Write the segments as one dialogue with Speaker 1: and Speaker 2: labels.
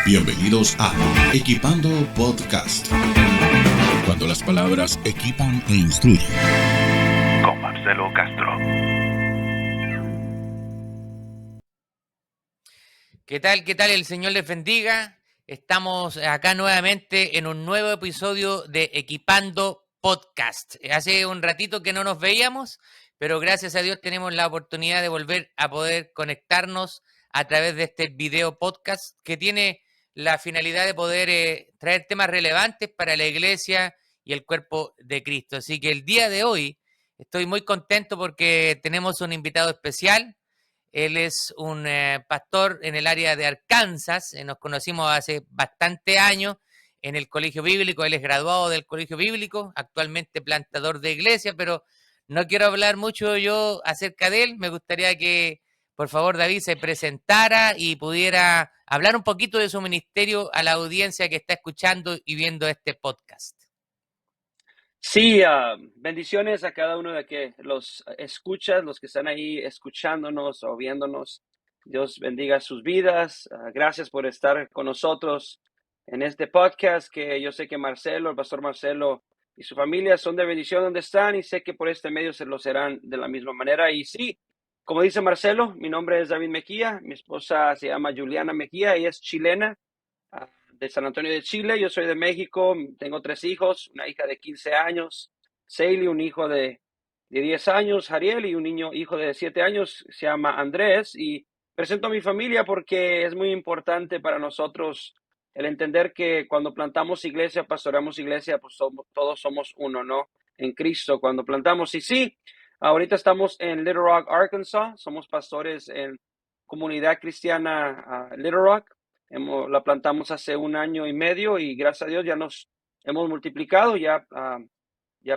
Speaker 1: Bienvenidos a Equipando Podcast. Cuando las palabras equipan e instruyen.
Speaker 2: Con Marcelo Castro.
Speaker 3: ¿Qué tal? ¿Qué tal? El Señor les bendiga. Estamos acá nuevamente en un nuevo episodio de Equipando Podcast. Hace un ratito que no nos veíamos, pero gracias a Dios tenemos la oportunidad de volver a poder conectarnos a través de este video podcast que tiene la finalidad de poder traer temas relevantes para la iglesia y el cuerpo de Cristo. Así que el día de hoy estoy muy contento porque tenemos un invitado especial. Él es un pastor en el área de Arkansas. Nos conocimos hace bastante años en el colegio bíblico. Él es graduado del colegio bíblico, actualmente plantador de iglesia, pero no quiero hablar mucho yo acerca de él. Me gustaría que, por favor, David se presentara y pudiera hablar un poquito de su ministerio a la audiencia que está escuchando y viendo este podcast.
Speaker 4: Sí, bendiciones a cada uno de que los escuchas, los que están ahí escuchándonos o viéndonos. Dios bendiga sus vidas. Gracias por estar con nosotros en este podcast, que yo sé que Marcelo, el pastor Marcelo y su familia son de bendición donde están, y sé que por este medio se lo serán de la misma manera. Y sí, como dice Marcelo, mi nombre es David Mejía, mi esposa se llama Juliana Mejía, ella es chilena, de San Antonio de Chile. Yo soy de México, tengo 3 hijos, una hija de 15 años, Seili, un hijo de 10 años, Ariel, y un hijo de 7 años, se llama Andrés. Y presento a mi familia porque es muy importante para nosotros el entender que cuando plantamos iglesia, pastoreamos iglesia, pues todos somos uno, ¿no? En Cristo, cuando plantamos. Y sí, ahorita estamos en Little Rock, Arkansas, somos pastores en Comunidad Cristiana Little Rock. La plantamos hace 1 año y medio y gracias a Dios ya nos hemos multiplicado. Ya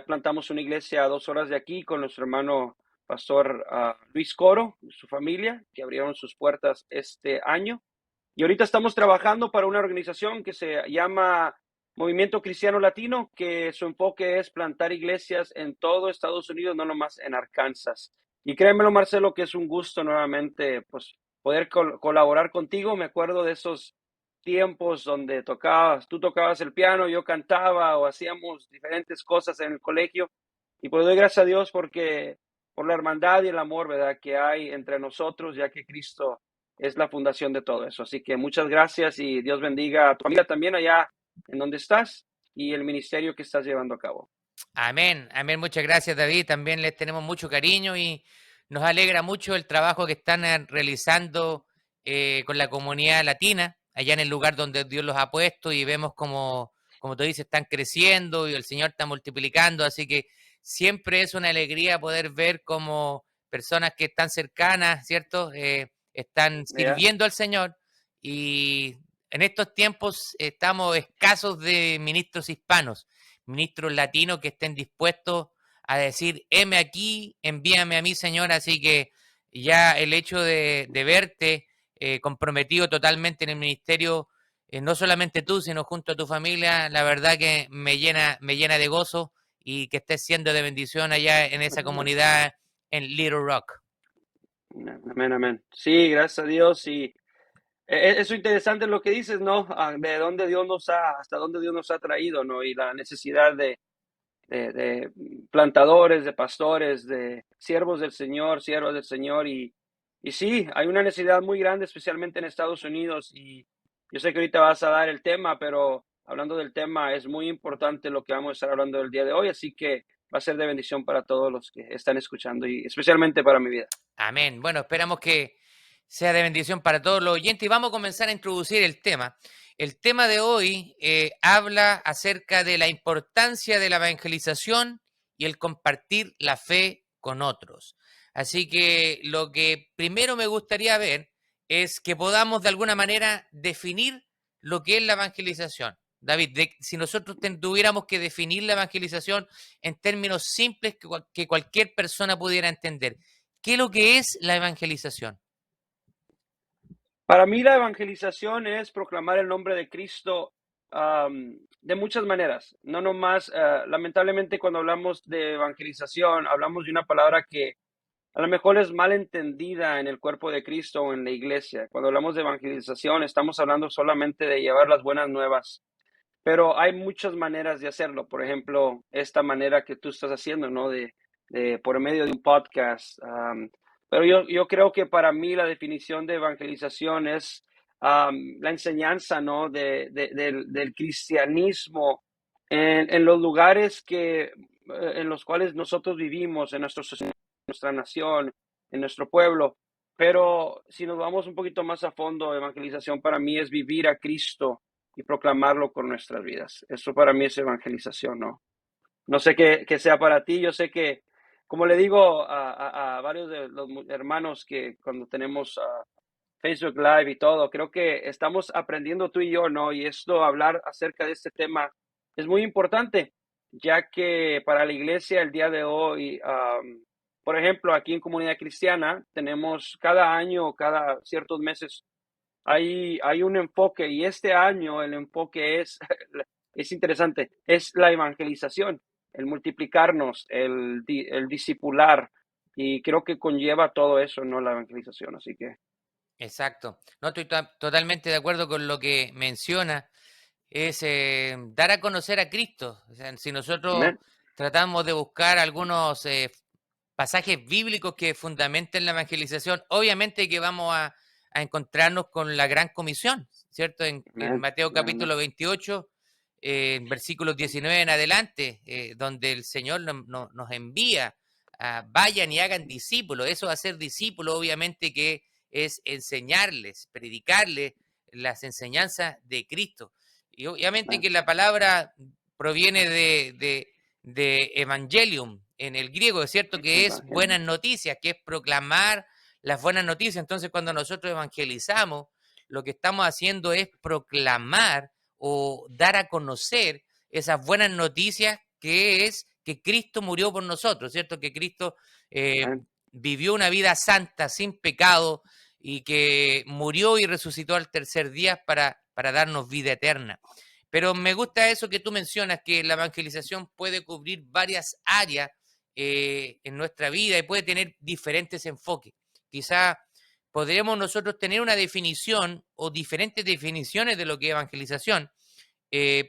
Speaker 4: plantamos una iglesia a 2 horas de aquí con nuestro hermano pastor Luis Coro y su familia, que abrieron sus puertas este año. Y ahorita estamos trabajando para una organización que se llama Movimiento Cristiano Latino, que su enfoque es plantar iglesias en todo Estados Unidos, no nomás en Arkansas. Y créemelo, Marcelo, que es un gusto nuevamente pues poder colaborar contigo. Me acuerdo de esos tiempos donde tú tocabas el piano, yo cantaba, o hacíamos diferentes cosas en el colegio. Y pues doy gracias a Dios por la hermandad y el amor, ¿verdad?, que hay entre nosotros, ya que Cristo es la fundación de todo eso. Así que muchas gracias y Dios bendiga a tu familia también allá en donde estás y el ministerio que estás llevando a cabo.
Speaker 3: Amén, amén. Muchas gracias, David. También les tenemos mucho cariño y nos alegra mucho el trabajo que están realizando con la comunidad latina, allá en el lugar donde Dios los ha puesto, y vemos como tú dices, están creciendo y el Señor está multiplicando. Así que siempre es una alegría poder ver cómo personas que están cercanas, ¿cierto?, están sirviendo al Señor. Y en estos tiempos estamos escasos de ministros hispanos, ministros latinos que estén dispuestos a decir, heme aquí, envíame a mí, Señor. Así que ya el hecho de verte comprometido totalmente en el ministerio, no solamente tú, sino junto a tu familia, la verdad que me llena de gozo, y que estés siendo de bendición allá en esa comunidad en Little Rock.
Speaker 4: Amén, amén. Sí, gracias a Dios. Y eso es interesante lo que dices, ¿no? De dónde hasta dónde Dios nos ha traído, ¿no? Y la necesidad de plantadores, de pastores, de siervos del Señor, siervas del Señor. Y sí, hay una necesidad muy grande, especialmente en Estados Unidos. Y yo sé que ahorita vas a dar el tema, pero hablando del tema, es muy importante lo que vamos a estar hablando el día de hoy. Así que va a ser de bendición para todos los que están escuchando y especialmente para mi vida.
Speaker 3: Amén. Bueno, esperamos que sea de bendición para todos los oyentes y vamos a comenzar a introducir el tema. El tema de hoy habla acerca de la importancia de la evangelización y el compartir la fe con otros. Así que lo que primero me gustaría ver es que podamos de alguna manera definir lo que es la evangelización. David, si nosotros tuviéramos que definir la evangelización en términos simples que cualquier persona pudiera entender, ¿qué es lo que es la evangelización?
Speaker 4: Para mí la evangelización es proclamar el nombre de Cristo de muchas maneras. No nomás, lamentablemente cuando hablamos de evangelización, hablamos de una palabra que a lo mejor es mal entendida en el cuerpo de Cristo o en la iglesia. Cuando hablamos de evangelización, estamos hablando solamente de llevar las buenas nuevas, pero hay muchas maneras de hacerlo. Por ejemplo, esta manera que tú estás haciendo, ¿no? De por medio de un podcast. Pero yo creo que para mí la definición de evangelización es la enseñanza, ¿no? Del cristianismo en los lugares en los cuales nosotros vivimos, en nuestra nación, en nuestro pueblo. Pero si nos vamos un poquito más a fondo, evangelización para mí es vivir a Cristo y proclamarlo con nuestras vidas. Eso para mí es evangelización, ¿no? No sé qué sea para ti. Yo sé que, como le digo a varios de los hermanos que cuando tenemos Facebook Live y todo, creo que estamos aprendiendo tú y yo, ¿no? Y esto, hablar acerca de este tema es muy importante, ya que para la iglesia el día de hoy, por ejemplo, aquí en Comunidad Cristiana, tenemos cada año, cada ciertos meses, hay un enfoque, y este año el enfoque es interesante, es la evangelización, el multiplicarnos, el discipular, y creo que conlleva todo eso, ¿no? La evangelización, así que,
Speaker 3: Exacto. No estoy totalmente de acuerdo con lo que menciona. Es dar a conocer a Cristo. O sea, si nosotros
Speaker 4: amén.
Speaker 3: tratamos de buscar algunos pasajes bíblicos que fundamenten la evangelización, obviamente que vamos a encontrarnos con la gran comisión, ¿cierto? En
Speaker 4: Amén,
Speaker 3: Mateo
Speaker 4: amén,
Speaker 3: capítulo 28, versículos 19 en adelante, donde el Señor nos envía a vayan y hagan discípulos. Eso va a ser discípulos, obviamente que es enseñarles, predicarles las enseñanzas de Cristo. Y obviamente
Speaker 4: amén,
Speaker 3: que la palabra proviene de evangelium en el griego, es cierto que es
Speaker 4: evangelio,
Speaker 3: buenas noticias, que es proclamar las buenas noticias. Entonces, cuando nosotros evangelizamos, lo que estamos haciendo es proclamar o dar a conocer esas buenas noticias, que es que Cristo murió por nosotros, ¿cierto? Que Cristo
Speaker 4: amén,
Speaker 3: vivió una vida santa, sin pecado, y que murió y resucitó al tercer día para darnos vida eterna. Pero me gusta eso que tú mencionas, que la evangelización puede cubrir varias áreas en nuestra vida y puede tener diferentes enfoques. Quizá podríamos nosotros tener una definición o diferentes definiciones de lo que es evangelización,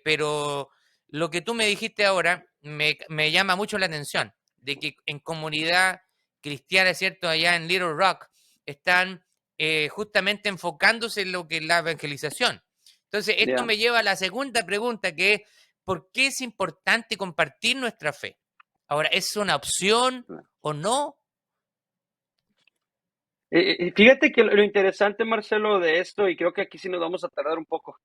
Speaker 3: pero lo que tú me dijiste ahora me llama mucho la atención, de que en comunidad cristiana, ¿cierto? Allá en Little Rock, están justamente enfocándose en lo que es la evangelización. Entonces, esto
Speaker 4: ya.
Speaker 3: me lleva a la segunda pregunta, que es, ¿por qué es importante compartir nuestra fe? Ahora, ¿es una opción o no?
Speaker 4: Y fíjate que lo interesante, Marcelo, de esto, y creo que aquí sí nos vamos a tardar un poco,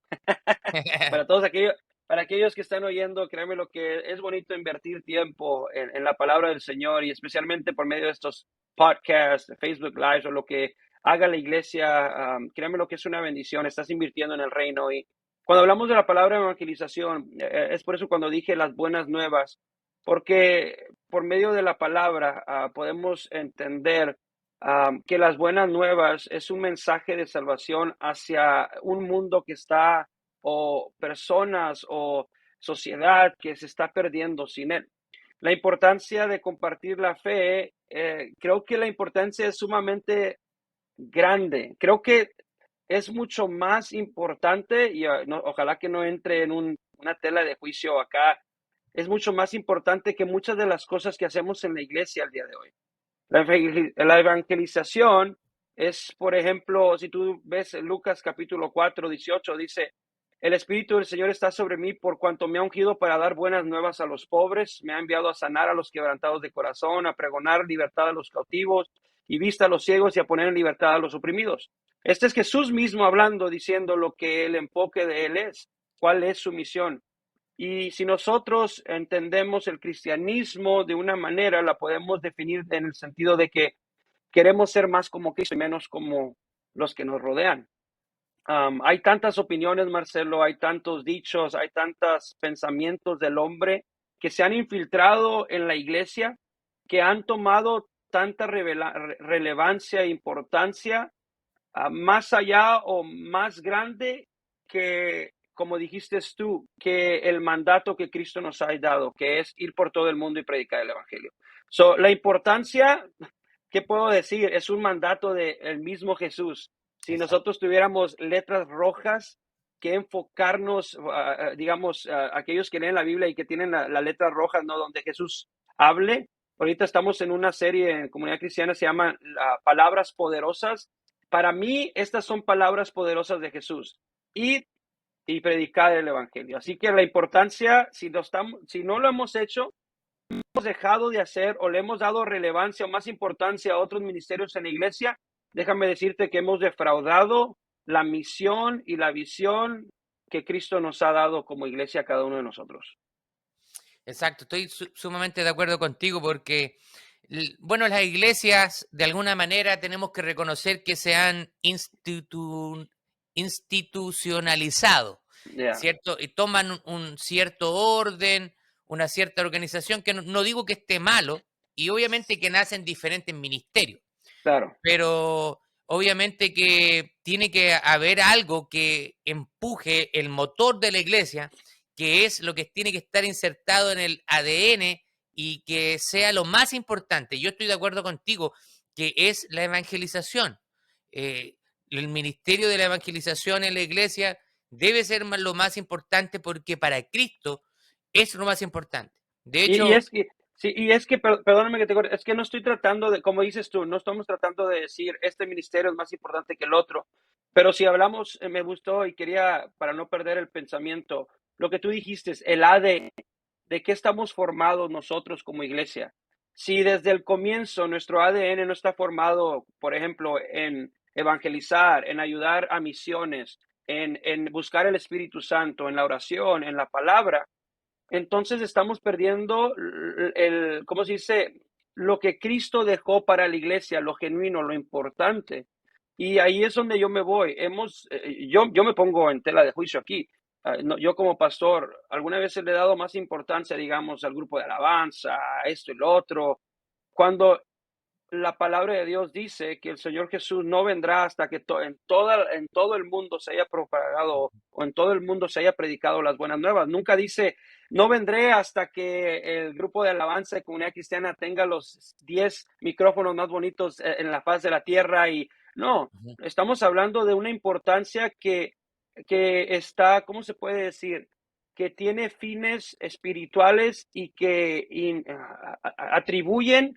Speaker 4: para todos aquellos, para aquellos que están oyendo, créanme lo que es bonito invertir tiempo en la palabra del Señor, y especialmente por medio de estos podcasts, Facebook Lives o lo que haga la iglesia. Créanme lo que es una bendición, estás invirtiendo en el reino. Y cuando hablamos de la palabra evangelización, es por eso cuando dije las buenas nuevas, porque por medio de la palabra podemos entender que las buenas nuevas es un mensaje de salvación hacia un mundo que está, o personas o sociedad que se está perdiendo sin él. La importancia de compartir la fe, creo que la importancia es sumamente grande. Creo que es mucho más importante, y ojalá que no entre en una tela de juicio acá, es mucho más importante que muchas de las cosas que hacemos en la iglesia al día de hoy. La evangelización es, por ejemplo, si tú ves Lucas capítulo 4, 18, dice, el Espíritu del Señor está sobre mí por cuanto me ha ungido para dar buenas nuevas a los pobres, me ha enviado a sanar a los quebrantados de corazón, a pregonar libertad a los cautivos y vista a los ciegos y a poner en libertad a los oprimidos. Este es Jesús mismo hablando, diciendo lo que el enfoque de él es, cuál es su misión. Y si nosotros entendemos el cristianismo de una manera, la podemos definir en el sentido de que queremos ser más como Cristo y menos como los que nos rodean. Hay tantas opiniones, Marcelo, hay tantos dichos, hay tantos pensamientos del hombre que se han infiltrado en la iglesia, que han tomado tanta relevancia e importancia, más allá o más grande que, como dijiste tú, que el mandato que Cristo nos ha dado, que es ir por todo el mundo y predicar el evangelio. La importancia ¿qué puedo decir? Es un mandato del mismo Jesús. Si
Speaker 3: Exacto.
Speaker 4: nosotros tuviéramos letras rojas que enfocarnos, digamos, aquellos que leen la Biblia y que tienen la letra roja, ¿no? Donde Jesús hable. Ahorita estamos en una serie en Comunidad Cristiana, se llama Palabras Poderosas. Para mí, estas son palabras poderosas de Jesús. Y predicar el Evangelio. Así que la importancia, si no lo hemos hecho, hemos dejado de hacer o le hemos dado relevancia o más importancia a otros ministerios en la iglesia, déjame decirte que hemos defraudado la misión y la visión que Cristo nos ha dado como iglesia a cada uno de nosotros.
Speaker 3: Exacto, estoy sumamente de acuerdo contigo porque, bueno, las iglesias de alguna manera tenemos que reconocer que se han institucionalizado,
Speaker 4: Yeah,
Speaker 3: ¿cierto? Y toman un cierto orden, una cierta organización, que no digo que esté malo, y obviamente que nacen diferentes ministerios,
Speaker 4: claro.
Speaker 3: pero obviamente que tiene que haber algo que empuje el motor de la iglesia, que es lo que tiene que estar insertado en el ADN y que sea lo más importante. Yo estoy de acuerdo contigo que es la evangelización. Eh, el ministerio de la evangelización en la iglesia debe ser lo más importante porque para Cristo es lo más importante. De
Speaker 4: Y
Speaker 3: hecho,
Speaker 4: es que, sí, y es que, perdóname que te corte, es que no estoy tratando de, como dices tú, no estamos tratando de decir este ministerio es más importante que el otro, pero si hablamos, me gustó y quería, para no perder el pensamiento, lo que tú dijiste, el ADN, de qué estamos formados nosotros como iglesia. Si desde el comienzo nuestro ADN no está formado, por ejemplo, en evangelizar, en ayudar a misiones, en buscar el Espíritu Santo, en la oración, en la palabra, entonces estamos perdiendo ¿cómo se dice? Lo que Cristo dejó para la iglesia, lo genuino, lo importante. Y ahí es donde yo me voy. Yo me pongo en tela de juicio aquí. Yo como pastor, alguna vez le he dado más importancia, digamos, al grupo de alabanza, a esto y lo otro, cuando la palabra de Dios dice que el Señor Jesús no vendrá hasta que en todo el mundo se haya propagado o en todo el mundo se haya predicado las buenas nuevas. Nunca dice, no vendré hasta que el grupo de alabanza de Comunidad Cristiana tenga los 10 micrófonos más bonitos en la faz de la tierra. Y no,
Speaker 3: ujú,
Speaker 4: estamos hablando de una importancia que está, ¿cómo se puede decir? Que tiene fines espirituales y que atribuyen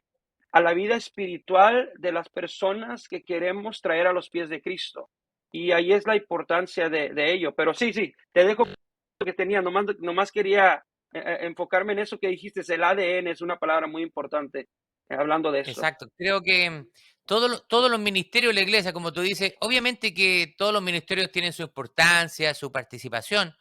Speaker 4: a la vida espiritual de las personas que queremos traer a los pies de Cristo. Y ahí es la importancia de ello. Pero sí, te dejo lo que tenía, nomás quería enfocarme en eso que dijiste, el ADN es una palabra muy importante, hablando de esto.
Speaker 3: exacto. Creo que todos los ministerios de la iglesia, como tú dices, obviamente que todos los ministerios tienen su importancia, su participación,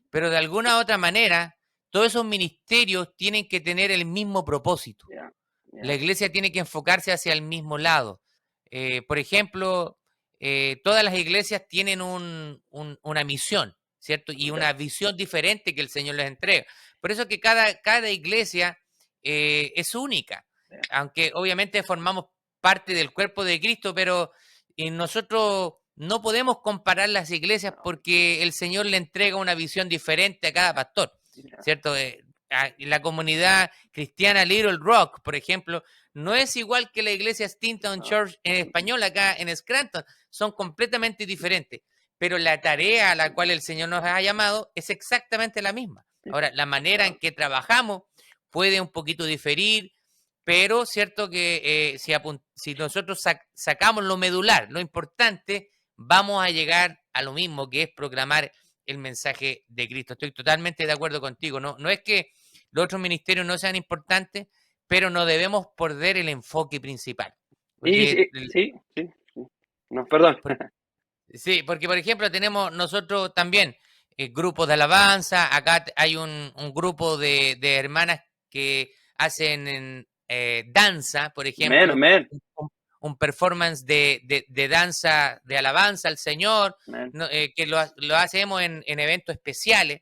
Speaker 3: pero de alguna u otra manera, todos esos ministerios tienen que tener el mismo propósito.
Speaker 4: Yeah,
Speaker 3: La
Speaker 4: yeah,
Speaker 3: iglesia tiene que enfocarse hacia el mismo lado. Por ejemplo, todas las iglesias tienen una misión, ¿cierto? Y
Speaker 4: okay,
Speaker 3: una visión diferente que el Señor les entrega. Por eso que cada iglesia es única,
Speaker 4: yeah,
Speaker 3: aunque obviamente formamos parte del cuerpo de Cristo, pero nosotros no podemos comparar las iglesias
Speaker 4: no,
Speaker 3: porque el Señor le entrega una visión diferente a cada pastor,
Speaker 4: yeah,
Speaker 3: ¿cierto? La comunidad cristiana Little Rock, por ejemplo, no es igual que la iglesia Stinton
Speaker 4: no,
Speaker 3: Church en español acá en Scranton, son completamente diferentes, pero la tarea a la cual el Señor nos ha llamado es exactamente la misma. Ahora, la manera en
Speaker 4: yeah.
Speaker 3: que trabajamos puede un poquito diferir, pero cierto que si nosotros sacamos lo medular, lo importante, vamos a llegar a lo mismo, que es proclamar el mensaje de Cristo. Estoy totalmente de acuerdo contigo. No es que los otros ministerios no sean importantes, pero no debemos perder el enfoque principal.
Speaker 4: Y
Speaker 3: Porque,
Speaker 4: sí. No, perdón.
Speaker 3: sí, porque por ejemplo tenemos nosotros también grupos de alabanza, acá hay un grupo de hermanas que hacen danza, por
Speaker 4: Amén,
Speaker 3: ejemplo,
Speaker 4: amén,
Speaker 3: un performance de danza, de alabanza al Señor,
Speaker 4: amén.
Speaker 3: que lo hacemos en eventos especiales.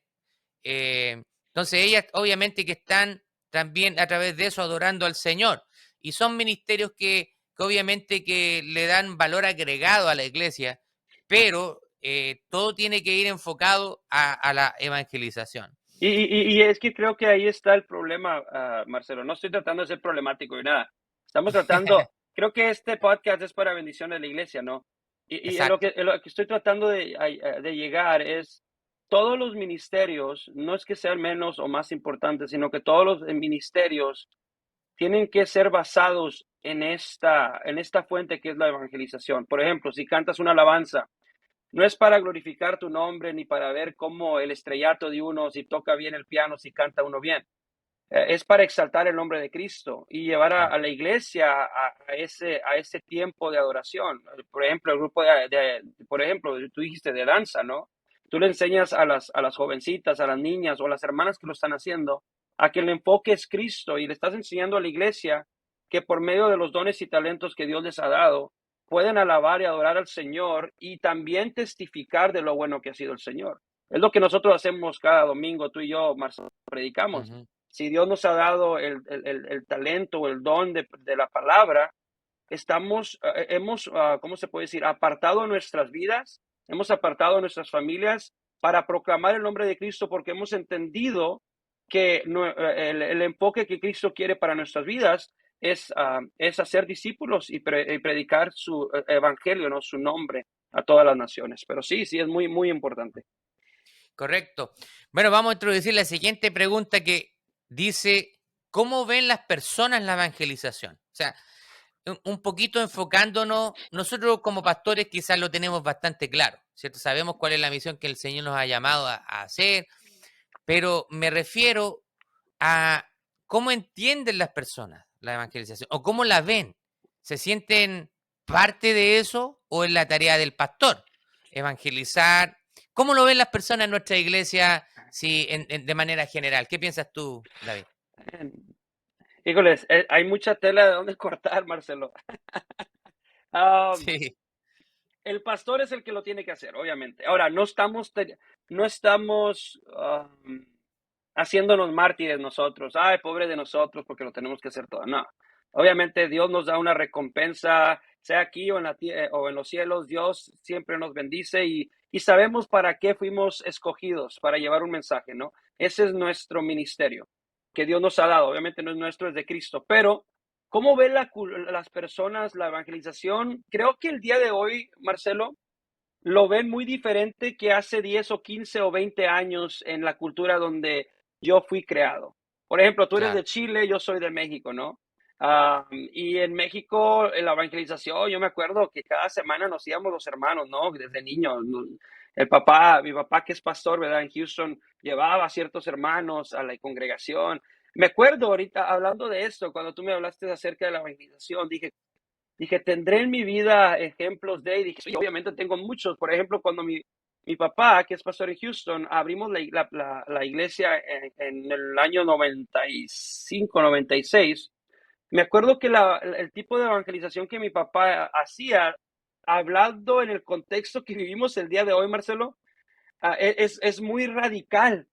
Speaker 3: Entonces ellas obviamente que están también a través de eso adorando al Señor. Y son ministerios que obviamente que le dan valor agregado a la iglesia, pero todo tiene que ir enfocado a la evangelización.
Speaker 4: Y es que creo que ahí está el problema, Marcelo. No estoy tratando de ser problemático y nada. Estamos tratando, creo que este podcast es para bendición de la iglesia, ¿no? Y
Speaker 3: Exacto.
Speaker 4: en lo que estoy tratando de llegar es, todos los ministerios, no es que sean menos o más importantes, sino que todos los ministerios tienen que ser basados en esta fuente que es la evangelización. Por ejemplo, si cantas una alabanza, no es para glorificar tu nombre ni para ver cómo el estrellato de uno, si toca bien el piano, si canta uno bien. Es para exaltar el nombre de Cristo y llevar
Speaker 3: Claro.
Speaker 4: a la iglesia a ese tiempo de adoración. Por ejemplo, el grupo por ejemplo, tú dijiste de danza, ¿no? Tú le enseñas a las jovencitas, a las niñas o a las hermanas que lo están haciendo, a que el enfoque es Cristo y le estás enseñando a la iglesia que por medio de los dones y talentos que Dios les ha dado, pueden alabar y adorar al Señor y también testificar de lo bueno que ha sido el Señor. Es lo que nosotros hacemos cada domingo, tú y yo, Marcelo, predicamos.
Speaker 3: Ujú.
Speaker 4: Si Dios nos ha dado el talento o el don de la palabra, hemos, ¿cómo se puede decir? Apartado nuestras vidas, hemos apartado nuestras familias para proclamar el nombre de Cristo porque hemos entendido que el enfoque que Cristo quiere para nuestras vidas es hacer discípulos y predicar su evangelio, ¿no? Su nombre a todas las naciones. Pero sí, sí, es muy, muy importante.
Speaker 3: Correcto. Bueno, vamos a introducir la siguiente pregunta que dice, ¿cómo ven las personas la evangelización? O sea, un poquito enfocándonos, nosotros como pastores quizás lo tenemos bastante claro, ¿cierto? Sabemos cuál es la misión que el Señor nos ha llamado a hacer, pero me refiero a cómo entienden las personas la evangelización o cómo la ven. ¿Se sienten parte de eso o es la tarea del pastor? Evangelizar. ¿Cómo lo ven las personas en nuestra iglesia de manera general? ¿Qué piensas tú, David?
Speaker 4: Híjoles, hay mucha tela de dónde cortar, Marcelo. Ah,
Speaker 3: Sí,
Speaker 4: el pastor es el que lo tiene que hacer, obviamente. Ahora, no estamos haciéndonos mártires nosotros. Ay, pobre de nosotros, porque lo tenemos que hacer todo. No. Obviamente, Dios nos da una recompensa, sea aquí o o en los cielos. Dios siempre nos bendice y sabemos para qué fuimos escogidos, para llevar un mensaje, ¿no? Ese es nuestro ministerio que Dios nos ha dado. Obviamente no es nuestro, es de Cristo, pero ¿cómo ven las personas la evangelización? Creo que el día de hoy, Marcelo, lo ven muy diferente que hace 10 o 15 o 20 años en la cultura donde yo fui creado. Por ejemplo, tú eres de
Speaker 3: claro.
Speaker 4: Chile, yo soy de México, ¿no? Y en México, en la evangelización, yo me acuerdo que cada semana nos íbamos los hermanos, ¿no? Desde niños. Mi papá que es pastor, ¿verdad? En Houston, llevaba a ciertos hermanos a la congregación. Me acuerdo ahorita hablando de esto, cuando tú me hablaste acerca de la evangelización, dije, tendré en mi vida ejemplos de, y dije, sí, obviamente tengo muchos. Por ejemplo, cuando mi papá, que es pastor en Houston, abrimos la iglesia en el año 95, 96. Me acuerdo que el tipo de evangelización que mi papá hacía, hablando en el contexto que vivimos el día de hoy, Marcelo, es muy radical.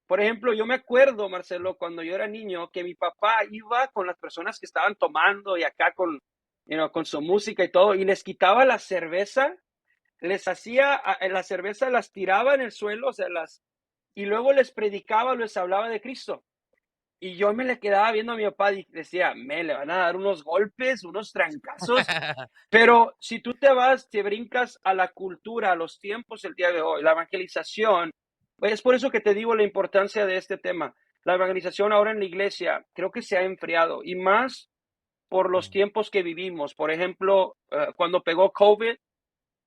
Speaker 4: Por ejemplo, yo me acuerdo, Marcelo, cuando yo era niño, que mi papá iba con las personas que estaban tomando y acá con su música y todo, y les quitaba la cerveza, les hacía, la cerveza las tiraba en el suelo, o sea, y luego les predicaba, les hablaba de Cristo. Y yo me le quedaba viendo a mi papá y decía, me le van a dar unos golpes, unos trancazos, pero si tú te brincas a la cultura, a los tiempos el día de hoy, la evangelización, pues es por eso que te digo la importancia de este tema. La evangelización ahora en la iglesia creo que se ha enfriado y más por los tiempos que vivimos. Por ejemplo, cuando pegó COVID,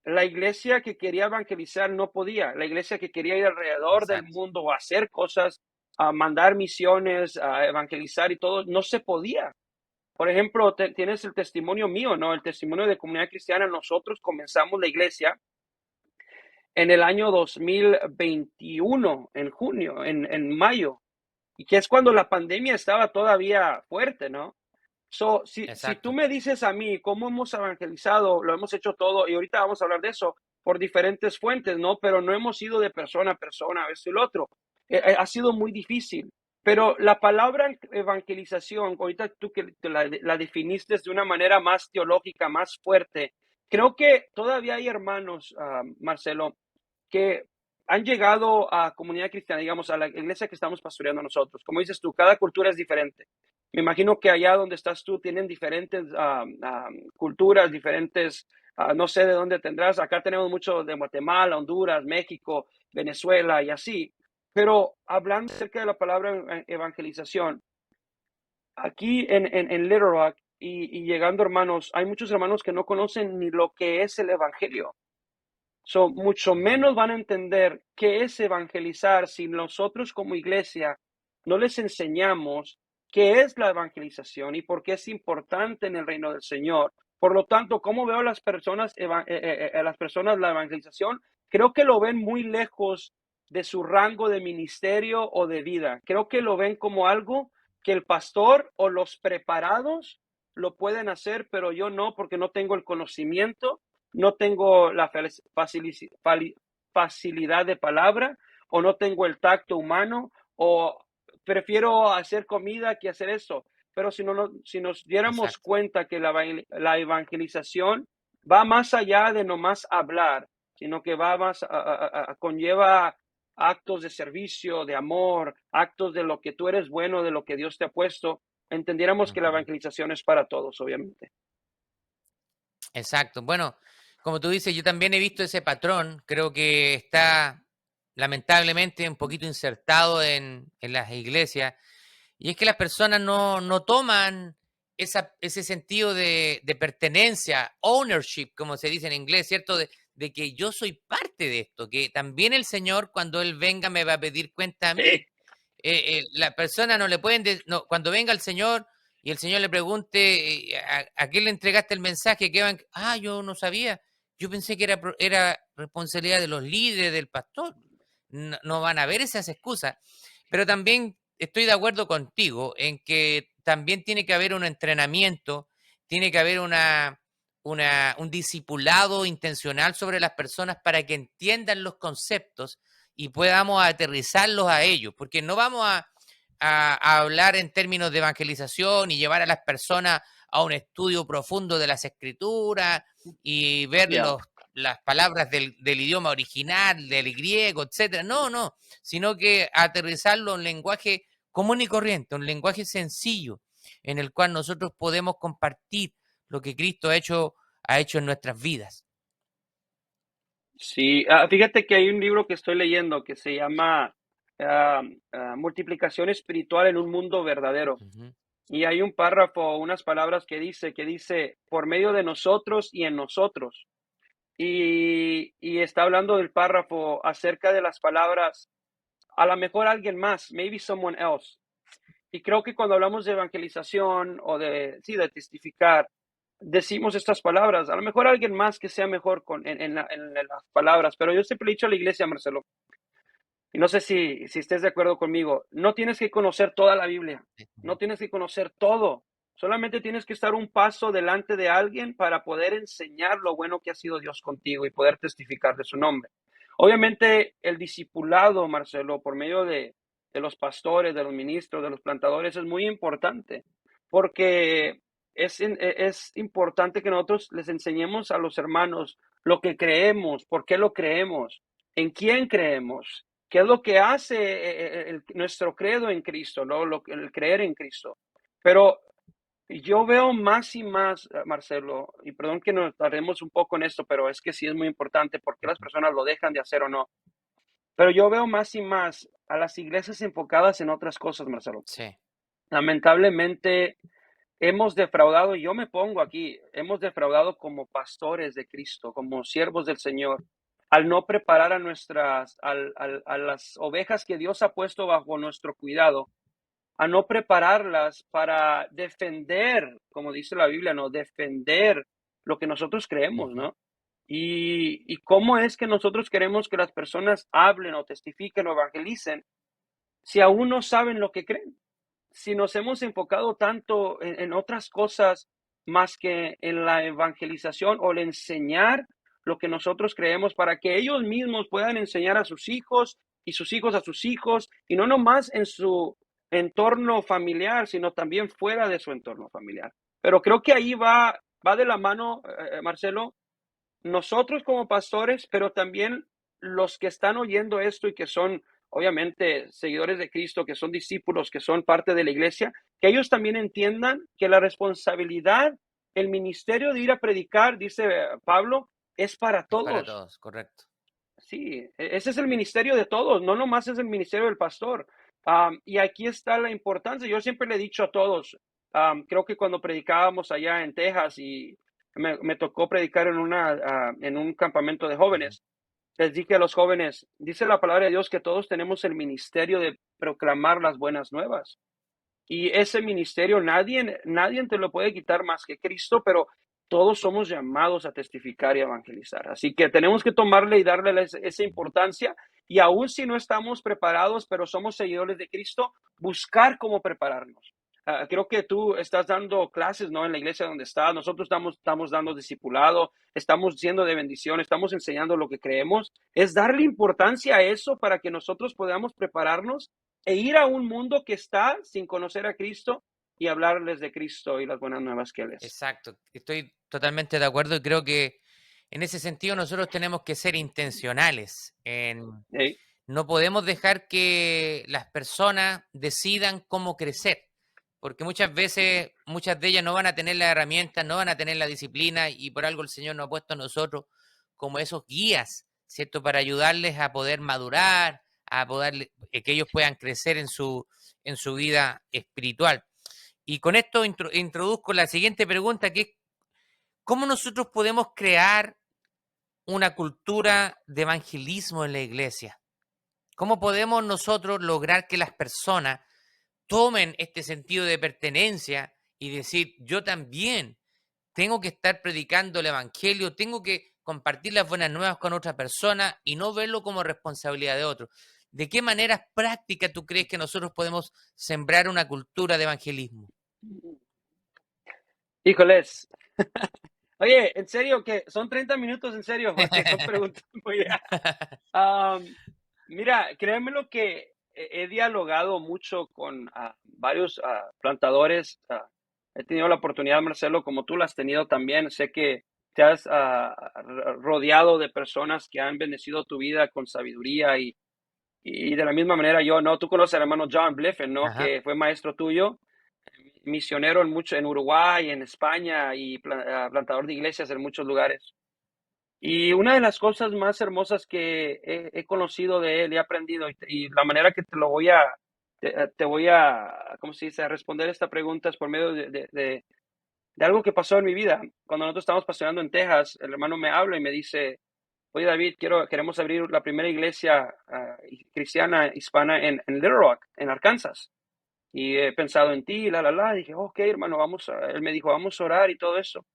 Speaker 4: la iglesia que quería evangelizar no podía. La iglesia que quería ir alrededor del
Speaker 3: Exacto.
Speaker 4: mundo a hacer cosas, a mandar misiones, a evangelizar y todo, no se podía. Por ejemplo, tienes el testimonio mío, ¿no? El testimonio de Comunidad Cristiana. Nosotros comenzamos la iglesia en el año 2021, en junio, en mayo, y que es cuando la pandemia estaba todavía fuerte, ¿no? Si tú
Speaker 3: Exacto.
Speaker 4: me dices a mí cómo hemos evangelizado, lo hemos hecho todo, y ahorita vamos a hablar de eso por diferentes fuentes, ¿no? Pero no hemos ido de persona a persona, a esto y lo otro. Ha sido muy difícil. Pero la palabra evangelización, ahorita tú que la definiste de una manera más teológica, más fuerte, creo que todavía hay hermanos, Marcelo, que han llegado a comunidad cristiana, digamos, a la iglesia que estamos pastoreando nosotros. Como dices tú, cada cultura es diferente. Me imagino que allá donde estás tú tienen diferentes culturas, diferentes, no sé de dónde tendrás. Acá tenemos mucho de Guatemala, Honduras, México, Venezuela y así. Pero hablando acerca de la palabra evangelización, aquí en Little Rock y llegando hermanos, hay muchos hermanos que no conocen ni lo que es el evangelio. Mucho menos van a entender qué es evangelizar si nosotros como iglesia no les enseñamos qué es la evangelización y por qué es importante en el reino del Señor. Por lo tanto, ¿cómo veo a las personas la evangelización? Creo que lo ven muy lejos de su rango de ministerio o de vida. Creo que lo ven como algo que el pastor o los preparados lo pueden hacer, pero yo no, porque no tengo el conocimiento, no tengo la facilidad de palabra, o no tengo el tacto humano, o prefiero hacer comida que hacer eso. Pero si nos diéramos
Speaker 3: Exacto.
Speaker 4: cuenta que la evangelización va más allá de nomás hablar, sino que va más, conlleva actos de servicio, de amor, actos de lo que tú eres bueno, de lo que Dios te ha puesto, entendiéramos que la
Speaker 3: Ujú.
Speaker 4: evangelización es para todos, obviamente.
Speaker 3: Exacto. Bueno, como tú dices, yo también he visto ese patrón. Creo que está lamentablemente un poquito insertado en las iglesias. Y es que las personas no toman ese sentido de pertenencia, ownership, como se dice en inglés, ¿cierto? De que yo soy parte de esto, que también el Señor, cuando Él venga, me va a pedir cuenta a
Speaker 4: Sí,
Speaker 3: mí. La persona no le pueden, no, cuando venga el Señor y el Señor le pregunte, ¿a qué le entregaste el mensaje? Yo no sabía, yo pensé que era responsabilidad de los líderes, del pastor. No van a haber esas excusas, pero también estoy de acuerdo contigo en que también tiene que haber un entrenamiento, tiene que haber un discipulado intencional sobre las personas para que entiendan los conceptos y podamos aterrizarlos a ellos, porque no vamos a hablar en términos de evangelización y llevar a las personas a un estudio profundo de las escrituras y ver
Speaker 4: ya.
Speaker 3: las palabras del idioma original, del griego, etcétera. No, sino que aterrizarlo en lenguaje común y corriente, un lenguaje sencillo en el cual nosotros podemos compartir lo que Cristo ha hecho en nuestras vidas.
Speaker 4: Sí, fíjate que hay un libro que estoy leyendo que se llama Multiplicación Espiritual en un Mundo Verdadero.
Speaker 3: Ujú.
Speaker 4: Y hay un párrafo, unas palabras que dice, por medio de nosotros y en nosotros. Y está hablando del párrafo acerca de las palabras, a lo mejor alguien más, maybe someone else. Y creo que cuando hablamos de evangelización o sí, de testificar, decimos estas palabras. A lo mejor alguien más que sea mejor en las palabras, pero yo siempre le he dicho a la iglesia, Marcelo, y no sé si estés de acuerdo conmigo, no tienes que conocer toda la Biblia, no tienes que conocer todo, solamente tienes que estar un paso delante de alguien para poder enseñar lo bueno que ha sido Dios contigo y poder testificar de su nombre. Obviamente, el discipulado, Marcelo, por medio de los pastores, de los ministros, de los plantadores, es muy importante, porque es importante que nosotros les enseñemos a los hermanos lo que creemos, por qué lo creemos, en quién creemos, qué es lo que hace nuestro credo en Cristo, ¿no? El creer en Cristo. Pero yo veo más y más, Marcelo, y perdón que nos tardemos un poco en esto, pero es que sí es muy importante porque las personas lo dejan de hacer o no. Pero yo veo más y más a las iglesias enfocadas en otras cosas, Marcelo.
Speaker 3: Sí.
Speaker 4: Lamentablemente hemos defraudado, y yo me pongo aquí, hemos defraudado como pastores de Cristo, como siervos del Señor, al no preparar a las ovejas que Dios ha puesto bajo nuestro cuidado, a no prepararlas para defender, como dice la Biblia, ¿no? Defender lo que nosotros creemos,
Speaker 3: Ujú.
Speaker 4: ¿no? Y cómo es que nosotros queremos que las personas hablen o testifiquen o evangelicen si aún no saben lo que creen. Si nos hemos enfocado tanto en otras cosas más que en la evangelización o el enseñar lo que nosotros creemos para que ellos mismos puedan enseñar a sus hijos y sus hijos a sus hijos, y no nomás en su entorno familiar, sino también fuera de su entorno familiar. Pero creo que ahí va de la mano, Marcelo, nosotros como pastores, pero también los que están oyendo esto y que son obviamente, seguidores de Cristo, que son discípulos, que son parte de la iglesia, que ellos también entiendan que la responsabilidad, el ministerio de ir a predicar, dice Pablo, es para
Speaker 3: Es para
Speaker 4: todos.
Speaker 3: todos, correcto.
Speaker 4: Sí, ese es el ministerio de todos, no nomás es el ministerio del pastor. Y aquí está la importancia. Yo siempre le he dicho a todos, creo que cuando predicábamos allá en Texas y me tocó predicar en un campamento de
Speaker 3: Ujú.
Speaker 4: jóvenes, les dije a los jóvenes, dice la palabra de Dios que todos tenemos el ministerio de proclamar las buenas nuevas. Y ese ministerio nadie te lo puede quitar más que Cristo, pero todos somos llamados a testificar y evangelizar. Así que tenemos que tomarle y darle esa importancia. Y aún si no estamos preparados, pero somos seguidores de Cristo, buscar cómo prepararnos. Creo que tú estás dando clases, ¿no? En la iglesia donde estás. Nosotros estamos dando discipulado, estamos siendo de bendición, estamos enseñando lo que creemos. Es darle importancia a eso para que nosotros podamos prepararnos e ir a un mundo que está sin conocer a Cristo y hablarles de Cristo y las buenas nuevas que Él es.
Speaker 3: Exacto, estoy totalmente de acuerdo y creo que en ese sentido nosotros tenemos que ser intencionales.
Speaker 4: Hey,
Speaker 3: No podemos dejar que las personas decidan cómo crecer, porque muchas veces, muchas de ellas no van a tener las herramientas, no van a tener la disciplina y por algo el Señor nos ha puesto a nosotros como esos guías, ¿cierto? Para ayudarles a poder madurar, a poder que ellos puedan crecer en su vida espiritual. Y con esto introduzco la siguiente pregunta, que es, ¿cómo nosotros podemos crear una cultura de evangelismo en la iglesia? ¿Cómo podemos nosotros lograr que las personas tomen este sentido de pertenencia y decir, yo también tengo que estar predicando el evangelio, tengo que compartir las buenas nuevas con otra persona y no verlo como responsabilidad de otro? ¿De qué maneras prácticas tú crees que nosotros podemos sembrar una cultura de evangelismo?
Speaker 4: híjoles. Oye, en serio, que son 30 minutos, en serio, porque son preguntas muy... Am, Mira, créeme lo que he dialogado mucho con varios plantadores. He tenido la oportunidad, Marcelo, como tú la has tenido también. Sé que te has rodeado de personas que han bendecido tu vida con sabiduría y de la misma manera yo, ¿no? Tú conoces al hermano John Bliffen, ¿no?
Speaker 3: Ajá,
Speaker 4: Que fue maestro tuyo, misionero en Uruguay, en España y plantador de iglesias en muchos lugares. Y una de las cosas más hermosas que he conocido de él y he aprendido, y la manera que te voy a, ¿cómo se dice?, a responder esta pregunta es por medio de algo que pasó en mi vida. Cuando nosotros estábamos pastoreando en Texas, el hermano me habla y me dice, oye David, queremos abrir la primera iglesia cristiana hispana en Little Rock, en Arkansas. Y he pensado en ti, Dije, ok, hermano, él me dijo, vamos a orar y todo eso.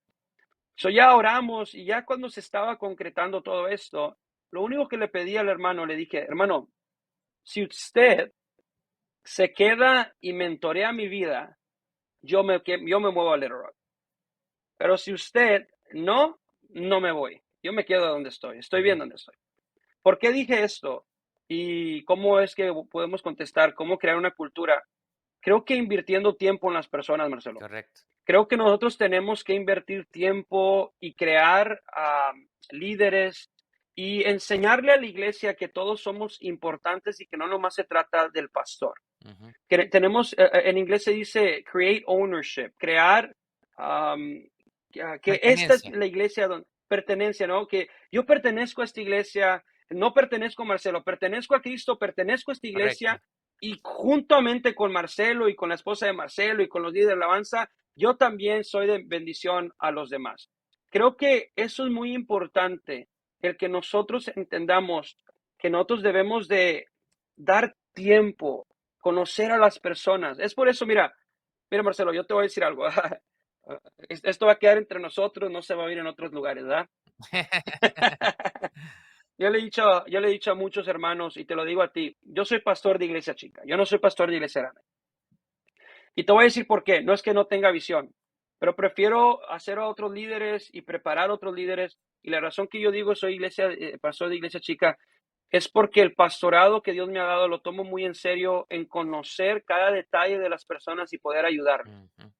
Speaker 4: Ya oramos y ya cuando se estaba concretando todo esto, lo único que le pedí al hermano, le dije, hermano, si usted se queda y mentorea mi vida, yo me muevo a Little Rock. Pero si usted no me voy. Yo me quedo donde estoy bien
Speaker 3: ujú,
Speaker 4: donde estoy. ¿Por qué dije esto? ¿Y cómo es que podemos contestar? ¿Cómo crear una cultura? Creo que invirtiendo tiempo en las personas, Marcelo.
Speaker 3: correcto.
Speaker 4: Creo que nosotros tenemos que invertir tiempo y crear líderes y enseñarle a la iglesia que todos somos importantes y que no nomás se trata del pastor.
Speaker 3: Ujú.
Speaker 4: En inglés se dice create ownership, crear um, que esta es
Speaker 3: Pertenencia,
Speaker 4: la iglesia donde pertenencia, ¿no? Que yo pertenezco a esta iglesia, no pertenezco a Marcelo, pertenezco a Cristo, pertenezco a esta
Speaker 3: correcto.
Speaker 4: iglesia y juntamente con Marcelo y con la esposa de Marcelo y con los líderes de alabanza, yo también soy de bendición a los demás. Creo que eso es muy importante, el que nosotros entendamos que nosotros debemos de dar tiempo, conocer a las personas. Es por eso, mira Marcelo, yo te voy a decir algo. Esto va a quedar entre nosotros, no se va a ir en otros lugares, ¿verdad? Yo le he dicho a muchos hermanos y te lo digo a ti, yo soy pastor de iglesia chica, yo no soy pastor de iglesia grande. Y te voy a decir por qué, no es que no tenga visión, pero prefiero hacer a otros líderes y preparar a otros líderes. Y la razón que yo digo soy pastor de iglesia chica es porque el pastorado que Dios me ha dado lo tomo muy en serio en conocer cada detalle de las personas y poder ayudarles.
Speaker 3: Ujú.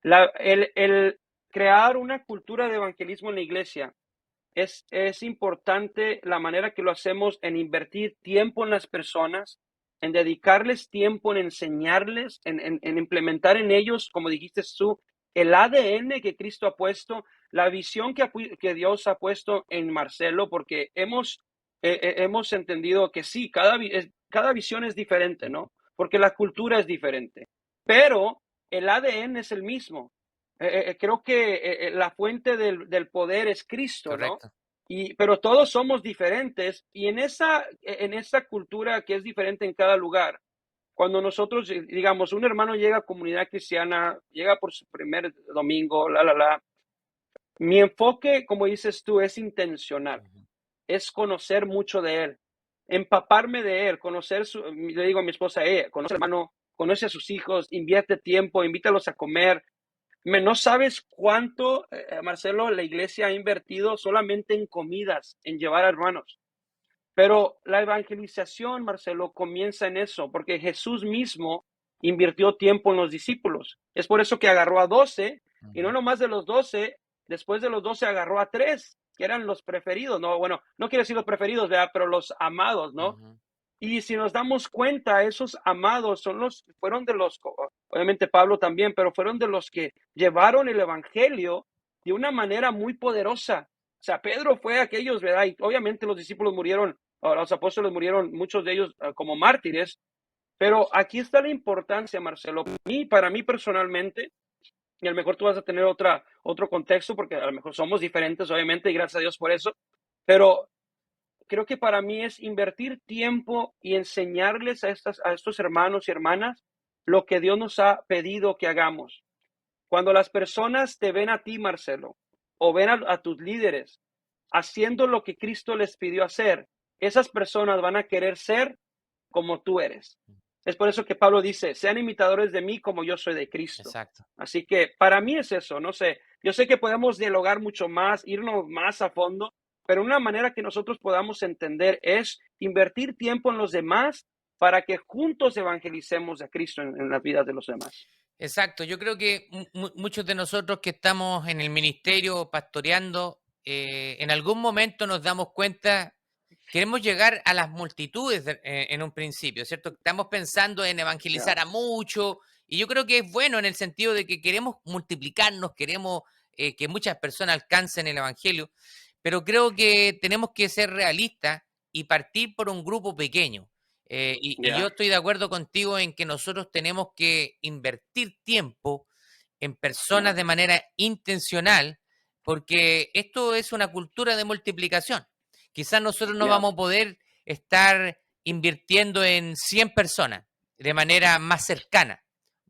Speaker 4: El crear una cultura de evangelismo en la iglesia es importante la manera que lo hacemos en invertir tiempo en las personas, en dedicarles tiempo, en enseñarles, en implementar en ellos, como dijiste tú, el ADN que Cristo ha puesto, la visión que Dios ha puesto en Marcelo, porque hemos entendido que sí, cada visión es diferente, ¿no? Porque la cultura es diferente, pero el ADN es el mismo. Creo que la fuente del poder es Cristo, ¿no?
Speaker 3: Correcto.
Speaker 4: Pero todos somos diferentes y en esa cultura que es diferente en cada lugar, cuando nosotros, digamos, un hermano llega a comunidad cristiana, llega por su primer domingo, mi enfoque, como dices tú, es intencional,
Speaker 3: Ujú.
Speaker 4: es conocer mucho de él, empaparme de él, le digo a mi esposa, conoce al hermano, conoce a sus hijos, invierte tiempo, invítalos a comer. No sabes cuánto, Marcelo, la iglesia ha invertido solamente en comidas, en llevar a hermanos. Pero la evangelización, Marcelo, comienza en eso, porque Jesús mismo invirtió tiempo en los discípulos. Es por eso que agarró a 12, y no
Speaker 3: Ujú.
Speaker 4: nomás de los 12, después de los 12 agarró a 3, que eran los preferidos, ¿no? Bueno, no quiero decir los preferidos, ¿verdad? Pero los amados, ¿no?
Speaker 3: Ujú.
Speaker 4: Y si nos damos cuenta, esos amados fueron de los, obviamente Pablo también, pero fueron de los que llevaron el evangelio de una manera muy poderosa. O sea, Pedro fue aquellos, ¿verdad? Y obviamente los discípulos murieron, o los apóstoles murieron, muchos de ellos como mártires, pero aquí está la importancia, Marcelo. Para mí personalmente, y a lo mejor tú vas a tener otro contexto, porque a lo mejor somos diferentes, obviamente, y gracias a Dios por eso, pero creo que para mí es invertir tiempo y enseñarles a estos hermanos y hermanas lo que Dios nos ha pedido que hagamos. Cuando las personas te ven a ti, Marcelo, o ven a tus líderes haciendo lo que Cristo les pidió hacer, esas personas van a querer ser como tú eres. Es por eso que Pablo dice, sean imitadores de mí como yo soy de Cristo.
Speaker 3: Exacto.
Speaker 4: Así que para mí es eso, no sé, yo sé que podemos dialogar mucho más, irnos más a fondo, pero una manera que nosotros podamos entender es invertir tiempo en los demás para que juntos evangelicemos a Cristo en las vidas de los demás.
Speaker 3: Exacto. Yo creo que muchos de nosotros que estamos en el ministerio pastoreando, en algún momento nos damos cuenta, queremos llegar a las multitudes en un principio, ¿cierto? Estamos pensando en
Speaker 4: Ya,
Speaker 3: evangelizar a muchos, y yo creo que es bueno en el sentido de que queremos multiplicarnos, queremos que muchas personas alcancen el evangelio, pero creo que tenemos que ser realistas y partir por un grupo pequeño. Y yo
Speaker 4: ya,
Speaker 3: estoy de acuerdo contigo en que nosotros tenemos que invertir tiempo en personas
Speaker 4: ya,
Speaker 3: de manera intencional, porque esto es una cultura de multiplicación. Quizás nosotros no
Speaker 4: ya,
Speaker 3: vamos a poder estar invirtiendo en 100 personas de manera más cercana.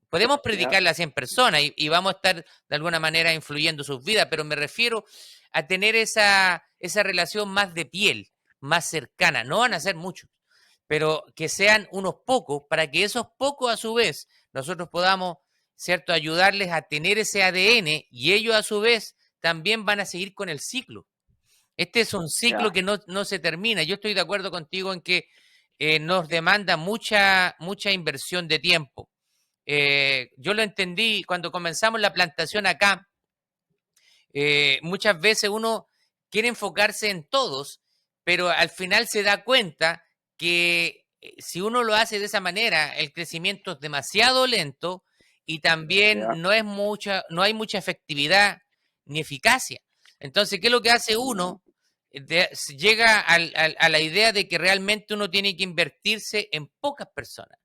Speaker 3: Podemos
Speaker 4: ya,
Speaker 3: predicarle a 100 personas y vamos a estar de alguna manera influyendo sus vidas, pero me refiero a tener esa relación más de piel, más cercana. No van a ser muchos, pero que sean unos pocos, para que esos pocos a su vez nosotros podamos, ¿cierto?, ayudarles a tener ese ADN y ellos a su vez también van a seguir con el ciclo. Este es un ciclo
Speaker 4: ya,
Speaker 3: que no se termina. Yo estoy de acuerdo contigo en que nos demanda mucha inversión de tiempo. Yo lo entendí cuando comenzamos la plantación acá. Muchas veces uno quiere enfocarse en todos, pero al final se da cuenta que si uno lo hace de esa manera, el crecimiento es demasiado lento y también
Speaker 4: ya,
Speaker 3: no hay mucha efectividad ni eficacia. Entonces, ¿qué es lo que hace
Speaker 4: ya,
Speaker 3: uno? Llega a la idea de que realmente uno tiene que invertirse en pocas personas.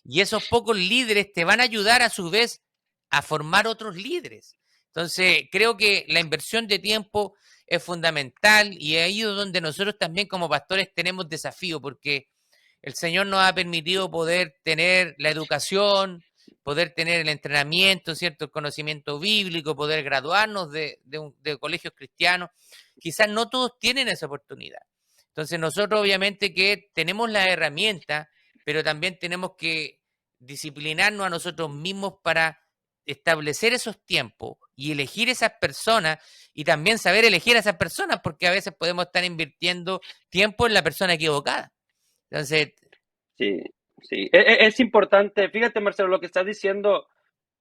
Speaker 3: Y esos pocos líderes te van a ayudar a su vez a formar otros líderes. Entonces, creo que la inversión de tiempo es fundamental y ahí es donde nosotros también como pastores tenemos desafío, porque el Señor nos ha permitido poder tener la educación, poder tener el entrenamiento, ¿cierto? El conocimiento bíblico, poder graduarnos de colegios cristianos. Quizás no todos tienen esa oportunidad. Entonces, nosotros obviamente que tenemos la herramienta, pero también tenemos que disciplinarnos a nosotros mismos para establecer esos tiempos y elegir esas personas y también saber elegir a esas personas, porque a veces podemos estar invirtiendo tiempo en la persona equivocada. Entonces,
Speaker 4: sí, sí. Es importante, fíjate, Marcelo, lo que estás diciendo,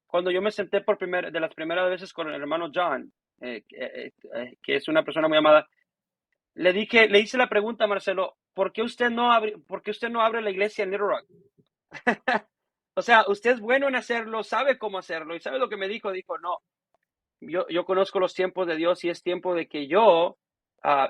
Speaker 4: cuando yo me senté de las primeras veces con el hermano John, que es una persona muy amada, le hice la pregunta a Marcelo, ¿por qué usted no abre la iglesia en Little Rock? O sea, usted es bueno en hacerlo, sabe cómo hacerlo. ¿Y sabe lo que me dijo? Dijo, no, yo conozco los tiempos de Dios y es tiempo de que yo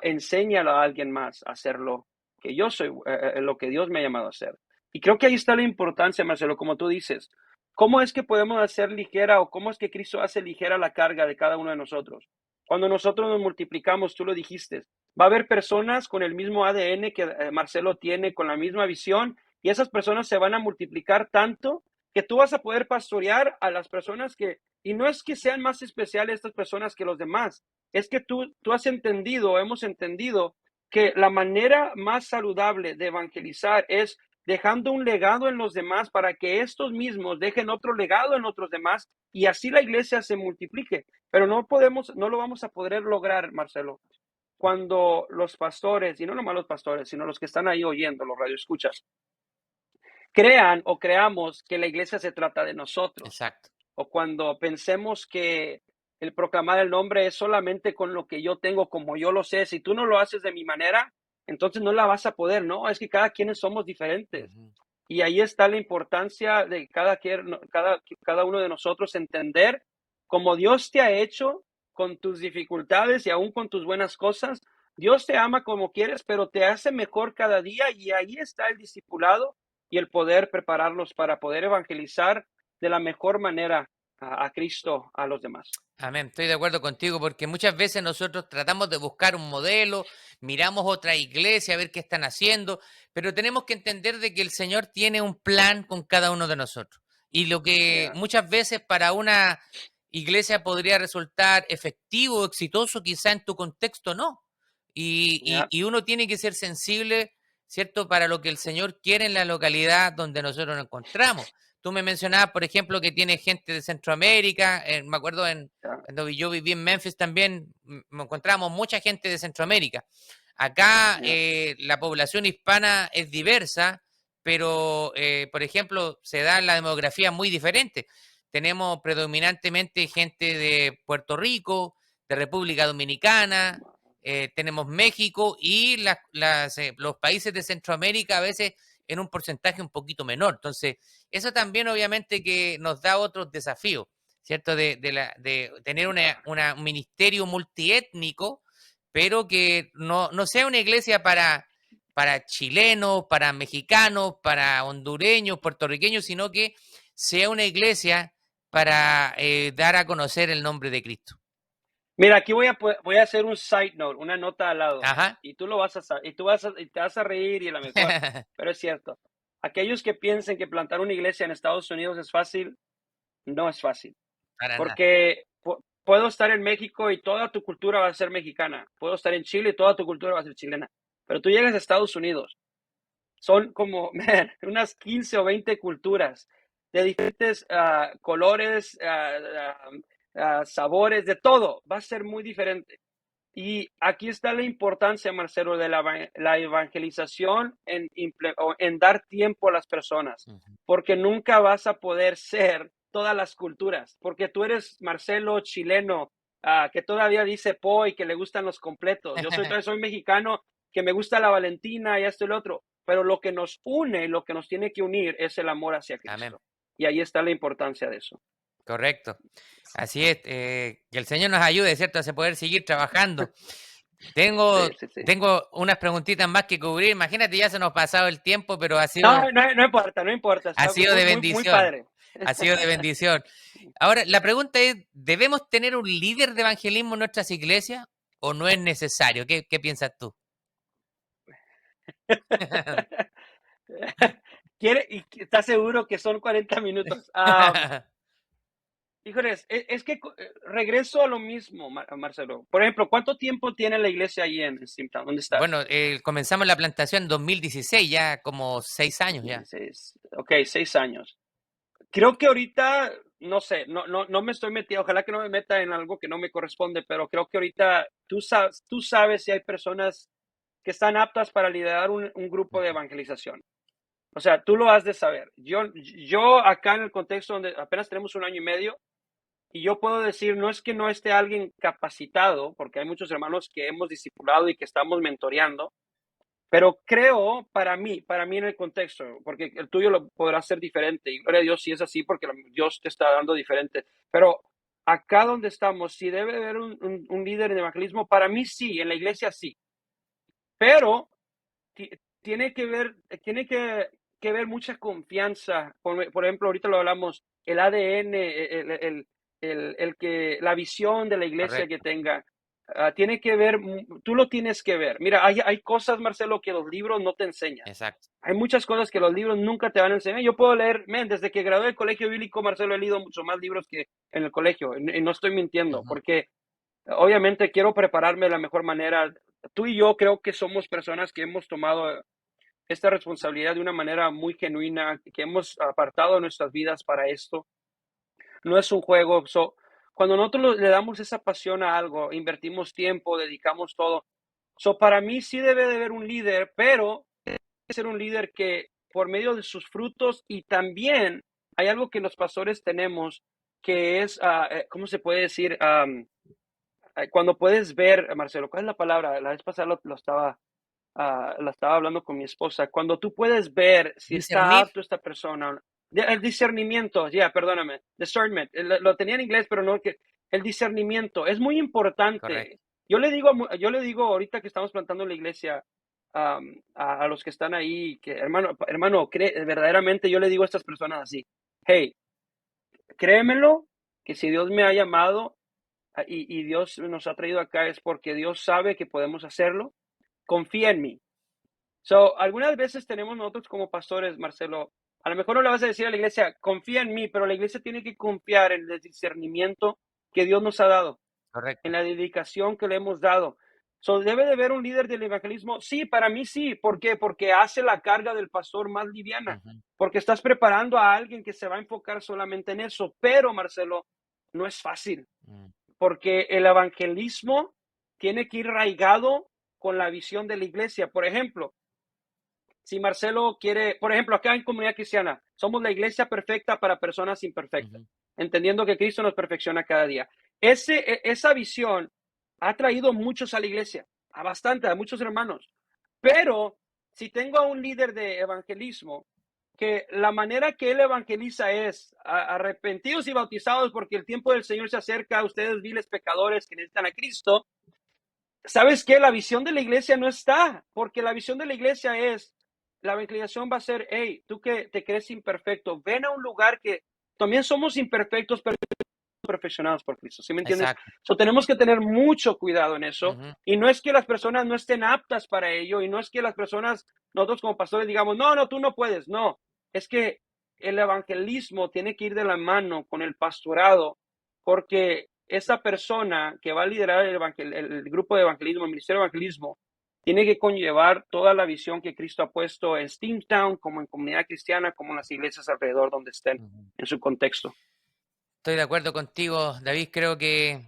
Speaker 4: enseñe a alguien más a hacerlo, que yo soy lo que Dios me ha llamado a hacer. Y creo que ahí está la importancia, Marcelo, como tú dices. ¿Cómo es que podemos hacer ligera o cómo es que Cristo hace ligera la carga de cada uno de nosotros? Cuando nosotros nos multiplicamos, tú lo dijiste, va a haber personas con el mismo ADN que Marcelo tiene, con la misma visión, y esas personas se van a multiplicar tanto que tú vas a poder pastorear a las personas y no es que sean más especiales estas personas que los demás, es que tú has entendido, hemos entendido que la manera más saludable de evangelizar es dejando un legado en los demás para que estos mismos dejen otro legado en otros demás y así la iglesia se multiplique. Pero no lo vamos a poder lograr, Marcelo, cuando los pastores, y no nomás los pastores, sino los que están ahí oyendo, los radioescuchas, crean o creamos que la iglesia se trata de nosotros,
Speaker 3: Exacto.
Speaker 4: o cuando pensemos que el proclamar el nombre es solamente con lo que yo tengo, como yo lo sé. Si tú no lo haces de mi manera, entonces no la vas a poder, ¿no? Es que cada quien somos diferentes.
Speaker 3: Ujú.
Speaker 4: Y ahí está la importancia de cada uno de nosotros entender cómo Dios te ha hecho con tus dificultades y aún con tus buenas cosas. Dios te ama como quieres, pero te hace mejor cada día y ahí está el discipulado y el poder prepararlos para poder evangelizar de la mejor manera a Cristo a los demás.
Speaker 3: Amén, estoy de acuerdo contigo porque muchas veces nosotros tratamos de buscar un modelo, miramos otra iglesia a ver qué están haciendo, pero tenemos que entender de que el Señor tiene un plan con cada uno de nosotros. Y lo que
Speaker 4: Yeah,
Speaker 3: muchas veces para una iglesia podría resultar efectivo, exitoso, quizá en tu contexto no.
Speaker 4: yeah,
Speaker 3: Y uno tiene que ser sensible, ¿cierto?, para lo que el Señor quiere en la localidad donde nosotros nos encontramos. Tú me mencionabas, por ejemplo, que tiene gente de Centroamérica. Me acuerdo
Speaker 4: yeah,
Speaker 3: cuando yo viví en Memphis también, encontramos mucha gente de Centroamérica. Acá
Speaker 4: yeah.
Speaker 3: la población hispana es diversa, pero, por ejemplo, se da la demografía muy diferente. Tenemos predominantemente gente de Puerto Rico, de República Dominicana, tenemos México y los países de Centroamérica a veces en un porcentaje un poquito menor. Entonces, eso también obviamente que nos da otros desafíos, ¿cierto? De tener un ministerio multiétnico, pero que no sea una iglesia para chilenos, para mexicanos, para hondureños, puertorriqueños, sino que sea una iglesia para dar a conocer el nombre de Cristo.
Speaker 4: Mira, aquí voy a hacer un side note, una nota al lado,
Speaker 3: Ajá.
Speaker 4: y tú lo vas a saber, y te vas a reír y a lo mejor, pero es cierto. Aquellos que piensen que plantar una iglesia en Estados Unidos es fácil, no es fácil,
Speaker 3: Para nada.
Speaker 4: porque puedo estar en México y toda tu cultura va a ser mexicana, puedo estar en Chile y toda tu cultura va a ser chilena, pero tú llegas a Estados Unidos, son como man, unas 15 o 20 culturas de diferentes colores, sabores, de todo. Va a ser muy diferente. Y aquí está la importancia, Marcelo, de la evangelización en dar tiempo a las personas,
Speaker 3: Ujú.
Speaker 4: porque nunca vas a poder ser todas las culturas, porque tú eres Marcelo chileno, que todavía dice po y que le gustan los completos. Yo soy mexicano, que me gusta la Valentina y esto y lo otro, pero lo que nos une, lo que nos tiene que unir es el amor hacia
Speaker 3: Amén.
Speaker 4: Cristo. Y ahí está la importancia de eso.
Speaker 3: Correcto. Así es. Que el Señor nos ayude, ¿cierto? A poder seguir trabajando.
Speaker 4: Sí,
Speaker 3: Tengo,
Speaker 4: sí, sí.
Speaker 3: tengo unas preguntitas más que cubrir. Imagínate, ya se nos ha pasado el tiempo, pero
Speaker 4: No importa, no importa.
Speaker 3: ha
Speaker 4: Está
Speaker 3: sido de
Speaker 4: muy, muy, muy
Speaker 3: bendición.
Speaker 4: padre.
Speaker 3: Ha sido de bendición. Ahora, la pregunta es, ¿debemos tener un líder de evangelismo en nuestras iglesias o no es necesario? ¿Qué piensas tú?
Speaker 4: ¿Estás seguro que son 40 minutos? Híjoles, es que regreso a lo mismo, Marcelo. Por ejemplo, ¿cuánto tiempo tiene la iglesia ahí en Steamtown? ¿Dónde estás?
Speaker 3: Bueno, comenzamos la plantación en 2016, ya como 6 años ya.
Speaker 4: 2016. Ok, 6 años. Creo que ahorita, no sé, no me estoy metiendo, ojalá que no me meta en algo que no me corresponde, pero creo que ahorita tú sabes si hay personas que están aptas para liderar un grupo de
Speaker 3: Ujú.
Speaker 4: evangelización. O sea, tú lo has de saber. Yo acá en el contexto donde apenas tenemos 1 año y medio, Y yo puedo decir, no es que no esté alguien capacitado, porque hay muchos hermanos que hemos discipulado y que estamos mentoreando, pero creo, para mí en el contexto, porque el tuyo lo podrá ser diferente, y gloria a Dios si es así, porque Dios te está dando diferente, pero acá donde estamos, si debe haber un líder de evangelismo, para mí sí, en la iglesia sí, pero ti- tiene que ver mucha confianza. Por ejemplo, ahorita lo hablamos, el ADN, la visión de la iglesia que
Speaker 3: Correcto,
Speaker 4: tenga, tiene que ver, tú lo tienes que ver. Mira, hay cosas, Marcelo, que los libros no te enseñan.
Speaker 3: exacto.
Speaker 4: Hay muchas cosas que los libros nunca te van a enseñar. Yo puedo leer, desde que gradué del colegio bíblico, Marcelo, he leído mucho más libros que en el colegio, y no estoy mintiendo,
Speaker 3: Ujú,
Speaker 4: porque obviamente quiero prepararme de la mejor manera. Tú y yo creo que somos personas que hemos tomado esta responsabilidad de una manera muy genuina, que hemos apartado nuestras vidas para esto. No es un juego. Cuando nosotros le damos esa pasión a algo, invertimos tiempo, dedicamos todo. Para mí sí debe de haber un líder, pero debe ser un líder que por medio de sus frutos, y también hay algo que los pastores tenemos que es, ¿cómo se puede decir? Cuando puedes ver, Marcelo, ¿cuál es la palabra? La vez pasada la estaba hablando con mi esposa. Cuando tú puedes ver si está
Speaker 3: discernir,
Speaker 4: apto esta persona, el discernimiento, ya, perdóname, discernment, lo tenía en inglés, pero no que el discernimiento es muy importante.
Speaker 3: correcto.
Speaker 4: Yo le digo ahorita que estamos plantando la iglesia, a los que están ahí, que hermano, verdaderamente yo le digo a estas personas así, hey, créemelo, que si Dios me ha llamado, y Dios nos ha traído acá es porque Dios sabe que podemos hacerlo. Confía en mí. Algunas veces tenemos nosotros como pastores, Marcelo, a lo mejor no le vas a decir a la iglesia, confía en mí, pero la iglesia tiene que confiar en el discernimiento que Dios nos ha dado, en
Speaker 3: Correcto.
Speaker 4: la dedicación que le hemos dado. ¿Debe de haber un líder del evangelismo? Sí, para mí sí. ¿Por qué? Porque hace la carga del pastor más liviana,
Speaker 3: Ujú,
Speaker 4: porque estás preparando a alguien que se va a enfocar solamente en eso. Pero, Marcelo, no es fácil,
Speaker 3: mm,
Speaker 4: porque el evangelismo tiene que ir raigado con la visión de la iglesia. Por ejemplo, si Marcelo quiere, por ejemplo, acá en Comunidad Cristiana, somos la iglesia perfecta para personas imperfectas,
Speaker 3: ujú,
Speaker 4: entendiendo que Cristo nos perfecciona cada día. Esa visión ha traído muchos a la iglesia, a bastante, a muchos hermanos. Pero si tengo a un líder de evangelismo, que la manera que él evangeliza es arrepentidos y bautizados porque el tiempo del Señor se acerca a ustedes, viles pecadores que necesitan a Cristo. ¿Sabes qué? La visión de la iglesia no está, porque la visión de la iglesia es, la evangelización va a ser, hey, tú que te crees imperfecto, ven a un lugar que también somos imperfectos, pero perfeccionados por Cristo, ¿sí me entiendes?
Speaker 3: exacto.
Speaker 4: Tenemos que tener mucho cuidado en eso,
Speaker 3: Ujú,
Speaker 4: y no es que las personas no estén aptas para ello, y no es que las personas, nosotros como pastores digamos, no, no, tú no puedes, no, es que el evangelismo tiene que ir de la mano con el pastorado, porque esa persona que va a liderar el grupo de evangelismo, el ministerio de evangelismo, tiene que conllevar toda la visión que Cristo ha puesto en Steamtown, como en comunidad cristiana, como en las iglesias alrededor donde estén,
Speaker 3: ujú.
Speaker 4: en su contexto.
Speaker 3: Estoy de acuerdo contigo, David. Creo que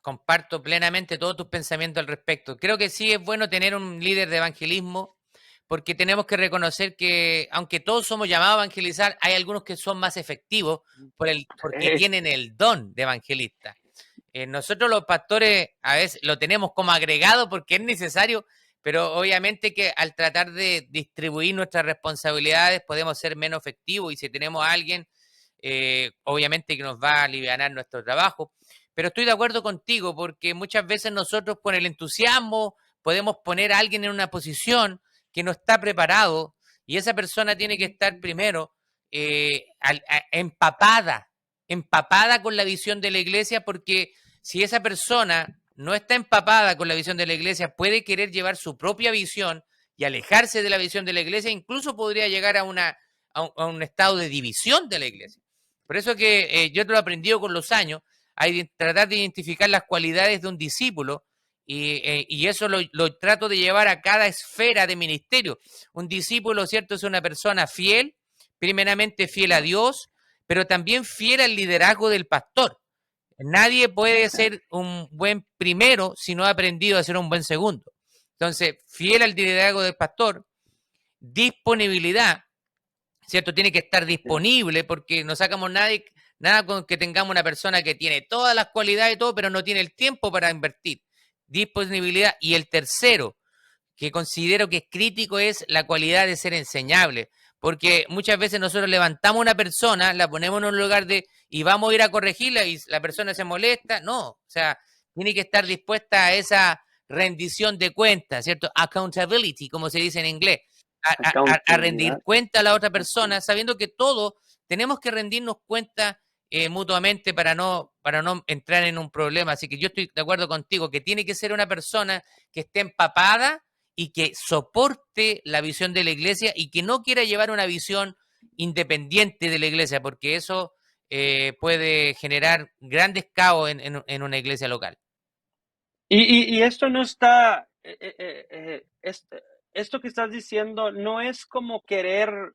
Speaker 3: comparto plenamente todos tus pensamientos al respecto. Creo que sí es bueno tener un líder de evangelismo, porque tenemos que reconocer que, aunque todos somos llamados a evangelizar, hay algunos que son más efectivos porque
Speaker 4: Eh,
Speaker 3: tienen el don de evangelista. Nosotros los pastores a veces lo tenemos como agregado porque es necesario, pero obviamente que al tratar de distribuir nuestras responsabilidades podemos ser menos efectivos, y si tenemos a alguien, obviamente que nos va a aliviar nuestro trabajo. Pero estoy de acuerdo contigo porque muchas veces nosotros con el entusiasmo podemos poner a alguien en una posición que no está preparado, y esa persona tiene que estar primero empapada con la visión de la iglesia, porque si esa persona no está empapada con la visión de la iglesia, puede querer llevar su propia visión y alejarse de la visión de la iglesia, incluso podría llegar a un estado de división de la iglesia. Por eso que yo te lo he aprendido con los años, hay que tratar de identificar las cualidades de un discípulo, y eso lo trato de llevar a cada esfera de ministerio. Un discípulo, ¿cierto? Es una persona fiel, primeramente fiel a Dios, pero también fiel al liderazgo del pastor. Nadie puede ser un buen primero si no ha aprendido a ser un buen segundo. Entonces, fiel al liderazgo del pastor, disponibilidad, ¿cierto? Tiene que estar disponible porque no sacamos Nada con que tengamos una persona que tiene todas las cualidades y todo, pero no tiene el tiempo para invertir. Disponibilidad. Y el tercero, que considero que es crítico, es la cualidad de ser enseñable. Porque muchas veces nosotros levantamos a una persona, la ponemos en un lugar y vamos a ir a corregirla y la persona se molesta. No, o sea, tiene que estar dispuesta a esa rendición de cuentas, ¿cierto? Accountability, como se dice en inglés. A rendir cuenta a la otra persona, sabiendo que todos tenemos que rendirnos cuenta mutuamente para no entrar en un problema. Así que yo estoy de acuerdo contigo, que tiene que ser una persona que esté empapada y que soporte la visión de la iglesia y que no quiera llevar una visión independiente de la iglesia, porque eso puede generar grandes caos en una iglesia local.
Speaker 4: Y esto no está, esto que estás diciendo no es como querer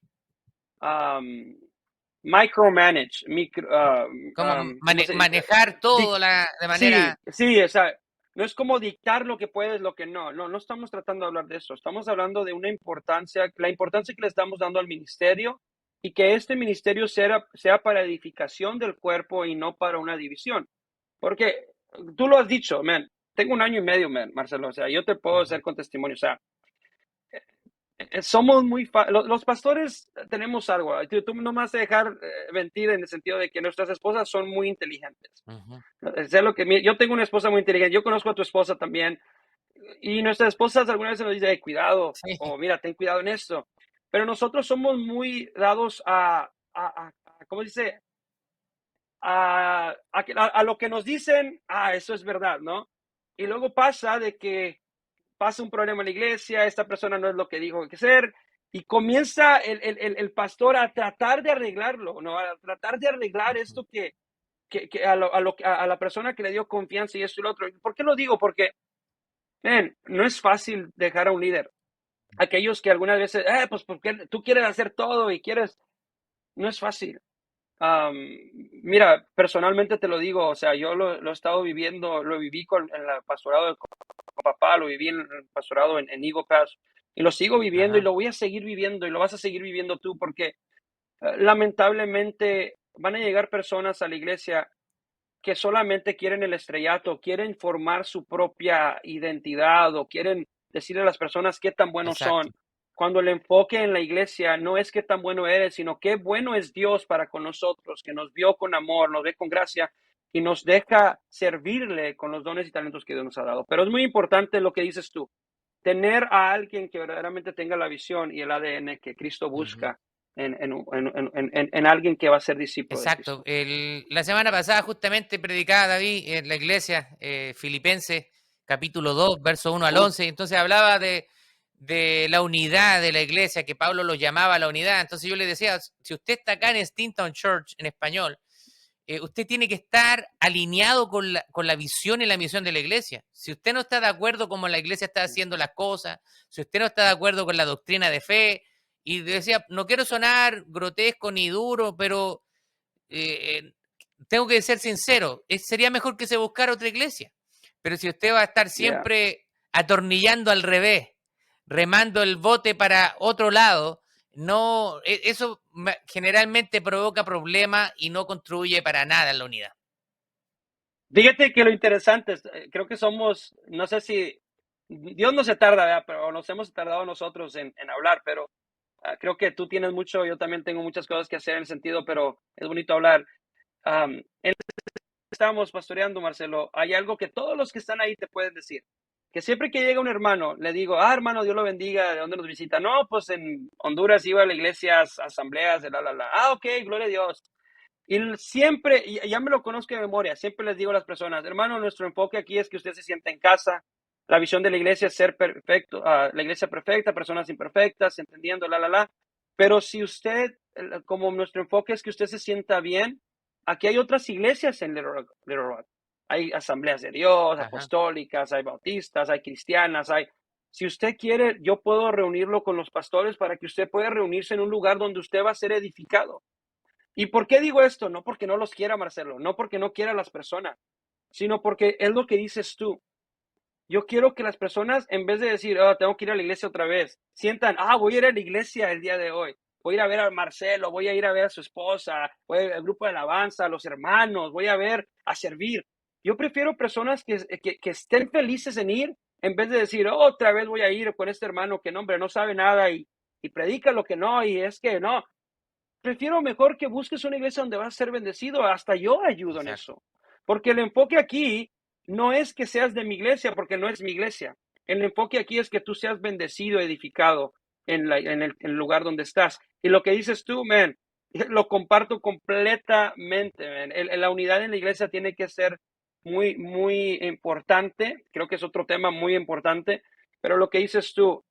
Speaker 4: micromanage,
Speaker 3: Como
Speaker 4: ¿cómo se dice?
Speaker 3: manejar todo de manera...
Speaker 4: Sí, o sea, no es como dictar lo que puedes, lo que no. No estamos tratando de hablar de eso. Estamos hablando de una importancia, la importancia que le estamos dando al ministerio y que este ministerio sea para edificación del cuerpo y no para una división. Porque tú lo has dicho, man. Tengo 1 año y medio, man, Marcelo. O sea, yo te puedo hacer con testimonio. O sea, somos los pastores tenemos algo. Tú no me vas a dejar mentir en el sentido de que nuestras esposas son muy inteligentes. Sé lo que yo tengo una esposa muy inteligente. Yo conozco a tu esposa también. Y nuestras esposas algunas veces nos dicen, cuidado,
Speaker 3: Sí.
Speaker 4: o mira, ten cuidado en esto. Pero nosotros somos muy dados ¿cómo dice? A lo que nos dicen, eso es verdad, ¿no? Y luego pasa de que pasa un problema en la iglesia, esta persona no es lo que dijo que ser, y comienza el pastor a tratar de arreglarlo, ¿no? A tratar de arreglar esto que a la persona que le dio confianza y esto y lo otro. ¿Por qué lo digo? Porque, no es fácil dejar a un líder. Aquellos que algunas veces, pues porque tú quieres hacer todo y quieres, no es fácil. Mira, personalmente te lo digo, o sea, yo lo he estado viviendo, lo viví en el pastorado de papá, lo viví en el pastorado en Eagle Pass, y lo sigo viviendo y lo voy a seguir viviendo y lo vas a seguir viviendo tú, porque lamentablemente van a llegar personas a la iglesia que solamente quieren el estrellato, quieren formar su propia identidad o quieren decirle a las personas qué tan buenos
Speaker 3: Exacto.
Speaker 4: son. Cuando el enfoque en la iglesia no es qué tan bueno eres, sino qué bueno es Dios para con nosotros, que nos vio con amor, nos ve con gracia y nos deja servirle con los dones y talentos que Dios nos ha dado. Pero es muy importante lo que dices tú, tener a alguien que verdaderamente tenga la visión y el ADN que Cristo busca en alguien que va a ser discípulo de
Speaker 3: Exacto.
Speaker 4: Cristo.
Speaker 3: La semana pasada justamente predicaba David en la iglesia Filipenses, capítulo 2, verso 1 al 11. Entonces hablaba de la unidad de la iglesia, que Pablo los llamaba a la unidad. Entonces yo le decía, si usted está acá en Stinton Church, en español, usted tiene que estar alineado con la visión y la misión de la iglesia. Si usted no está de acuerdo con cómo la iglesia está haciendo las cosas, si usted no está de acuerdo con la doctrina de fe, y decía, no quiero sonar grotesco ni duro, pero tengo que ser sincero, sería mejor que se buscara otra iglesia. Pero si usted va a estar siempre atornillando al revés, remando el bote para otro lado, no, eso generalmente provoca problemas y no construye para nada la unidad.
Speaker 4: Fíjate que lo interesante es, creo que somos, no sé si Dios no se tarda, ¿verdad? Pero nos hemos tardado nosotros en hablar, pero creo que tú tienes mucho, yo también tengo muchas cosas que hacer en el sentido, pero es bonito hablar. Estábamos pastoreando, Marcelo, hay algo que todos los que están ahí te pueden decir, que siempre que llega un hermano, le digo, hermano, Dios lo bendiga, ¿de dónde nos visita? No, pues en Honduras iba a la iglesia, asambleas, de ok, gloria a Dios. Y siempre, y ya me lo conozco de memoria, siempre les digo a las personas, hermano, nuestro enfoque aquí es que usted se sienta en casa, la visión de la iglesia es ser perfecto, la iglesia perfecta, personas imperfectas, entendiendo, pero si usted, como nuestro enfoque es que usted se sienta bien, aquí hay otras iglesias en Little Rock. Hay asambleas de Dios, apostólicas, hay bautistas, hay cristianas, si usted quiere, yo puedo reunirlo con los pastores para que usted pueda reunirse en un lugar donde usted va a ser edificado. ¿Y por qué digo esto? No porque no los quiera, Marcelo, no porque no quiera a las personas, sino porque es lo que dices tú. Yo quiero que las personas, en vez de decir, tengo que ir a la iglesia otra vez, sientan, voy a ir a la iglesia el día de hoy. voy a ir a ver a Marcelo, voy a ir a ver a su esposa, voy a ir al grupo de alabanza, a los hermanos, voy a ver, a servir. Yo prefiero personas que estén felices en ir, en vez de decir, "Oh, otra vez voy a ir con este hermano que no, hombre, no sabe nada y predica lo que no, y es que no". Prefiero mejor que busques una iglesia donde vas a ser bendecido, hasta yo ayudo en
Speaker 3: Exacto.
Speaker 4: eso. Porque el enfoque aquí no es que seas de mi iglesia, porque no es mi iglesia. El enfoque aquí es que tú seas bendecido, edificado en el lugar donde estás. Y lo que dices tú, man, lo comparto completamente, man. La unidad en la iglesia tiene que ser muy, muy importante. Creo que es otro tema muy importante. Pero lo que dices tú,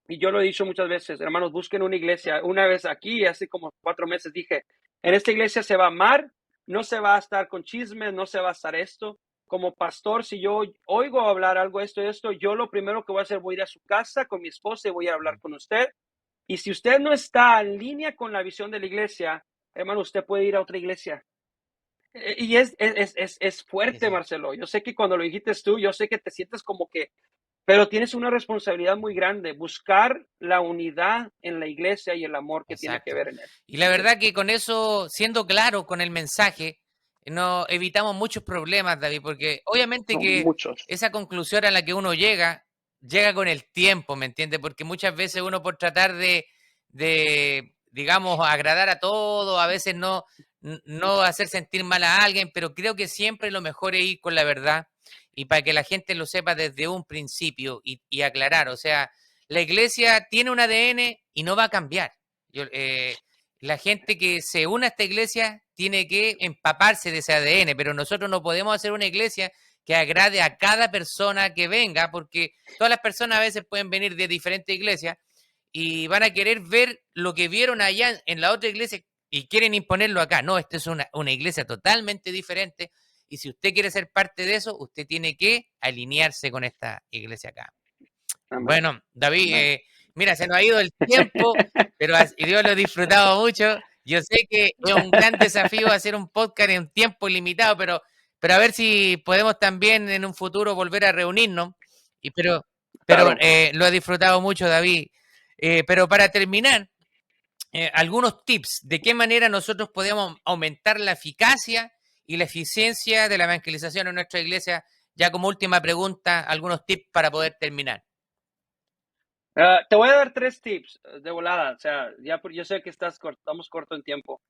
Speaker 4: y yo lo he dicho muchas veces, hermanos, busquen una iglesia. Una vez aquí, hace como 4 meses, dije, en esta iglesia se va a amar, no se va a estar con chismes, no se va a estar esto. Como pastor, si yo oigo hablar algo, esto, yo lo primero que voy a hacer, voy a ir a su casa con mi esposa y voy a hablar con usted. Y si usted no está en línea con la visión de la iglesia, hermano, usted puede ir a otra iglesia. Y es
Speaker 3: Sí,
Speaker 4: fuerte,
Speaker 3: sí,
Speaker 4: Marcelo. Yo sé que cuando lo dijiste tú, yo sé que te sientes como que, pero tienes una responsabilidad muy grande, buscar la unidad en la iglesia y el amor que tiene que
Speaker 3: exacto.
Speaker 4: ver en él.
Speaker 3: Y la verdad que con eso, siendo claro con el mensaje, no evitamos muchos problemas, David, porque obviamente
Speaker 4: Son
Speaker 3: que
Speaker 4: muchos.
Speaker 3: esa conclusión a la que uno llega con el tiempo, ¿me entiendes? Porque muchas veces uno por tratar digamos, agradar a todo, a veces no hacer sentir mal a alguien, pero creo que siempre lo mejor es ir con la verdad y para que la gente lo sepa desde un principio y aclarar, o sea, la iglesia tiene un ADN y no va a cambiar. Yo, la gente que se une a esta iglesia tiene que empaparse de ese ADN, pero nosotros no podemos hacer una iglesia que agrade a cada persona que venga, porque todas las personas a veces pueden venir de diferentes iglesias y van a querer ver lo que vieron allá en la otra iglesia y quieren imponerlo acá. No, esta es una iglesia totalmente diferente y si usted quiere ser parte de eso, usted tiene que alinearse con esta iglesia acá.
Speaker 4: Amén.
Speaker 3: Bueno, David,
Speaker 4: Amén.
Speaker 3: mira, se nos ha ido el tiempo, pero yo lo he disfrutado mucho. Yo sé que es un gran desafío hacer un podcast en un tiempo limitado, pero a ver si podemos también en un futuro volver a reunirnos. Pero
Speaker 4: Claro.
Speaker 3: lo he disfrutado mucho, David. Pero para terminar, algunos tips de qué manera nosotros podemos aumentar la eficacia y la eficiencia de la evangelización en nuestra iglesia. Ya como última pregunta, algunos tips para poder terminar.
Speaker 4: Te voy a dar 3 tips de volada. O sea, yo sé que estamos corto en tiempo.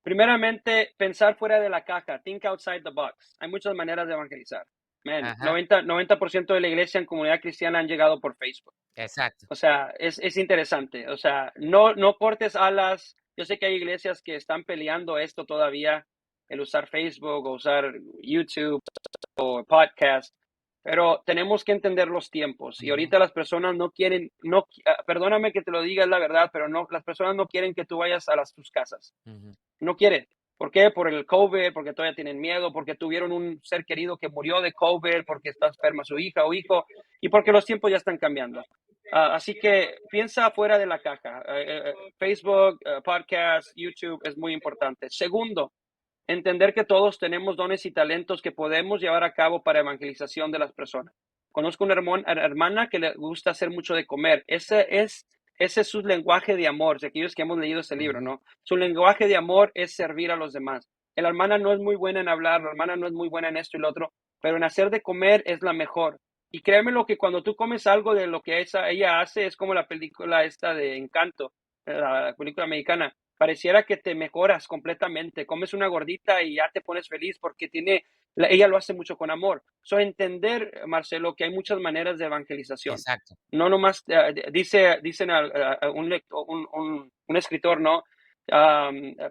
Speaker 4: Primeramente, pensar fuera de la caja. Think outside the box. Hay muchas maneras de evangelizar. Man,
Speaker 3: Ajá,
Speaker 4: 90% de la iglesia en comunidad cristiana han llegado por Facebook.
Speaker 3: exacto.
Speaker 4: O sea, es interesante. O sea, no cortes alas. Yo sé que hay iglesias que están peleando esto todavía, el usar Facebook o usar YouTube o podcast, pero tenemos que entender los tiempos. Y
Speaker 3: Ujú,
Speaker 4: ahorita las personas no quieren, perdóname que te lo diga, es la verdad, pero no, las personas no quieren que tú vayas a tus casas.
Speaker 3: ujú.
Speaker 4: No quieren. ¿Por qué? Por el COVID, porque todavía tienen miedo, porque tuvieron un ser querido que murió de COVID, porque está enferma su hija o hijo, y porque los tiempos ya están cambiando. Así que piensa fuera de la caja. Facebook, podcast, YouTube es muy importante. Segundo, entender que todos tenemos dones y talentos que podemos llevar a cabo para evangelización de las personas. Conozco una hermana que le gusta hacer mucho de comer. Ese es su lenguaje de amor, de aquellos que hemos leído ese libro,
Speaker 3: Ujú.
Speaker 4: ¿no? Su lenguaje de amor es servir a los demás. La hermana no es muy buena en hablar, la hermana no es muy buena en esto y lo otro, pero en hacer de comer es la mejor. Y créeme lo que cuando tú comes algo de lo que ella hace, es como la película esta de Encanto, la película americana. Pareciera que te mejoras completamente. Comes una gordita y ya te pones feliz porque ella lo hace mucho con amor. Entender, Marcelo, que hay muchas maneras de evangelización.
Speaker 3: Exacto.
Speaker 4: No nomás, dicen un escritor, ¿no?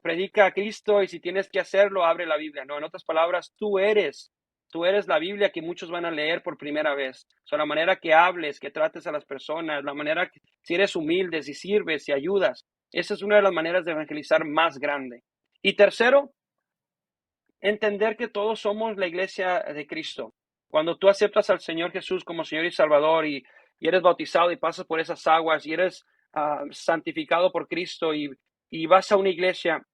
Speaker 4: Predica a Cristo y si tienes que hacerlo, abre la Biblia, ¿no? En otras palabras, tú eres la Biblia que muchos van a leer por primera vez. La manera que hables, que trates a las personas, la manera que, si eres humilde, si sirves, si ayudas, esa es una de las maneras de evangelizar más grande. Y tercero, entender que todos somos la iglesia de Cristo. Cuando tú aceptas al Señor Jesús como Señor y Salvador y eres bautizado y pasas por esas aguas y eres santificado por Cristo y vas a una iglesia,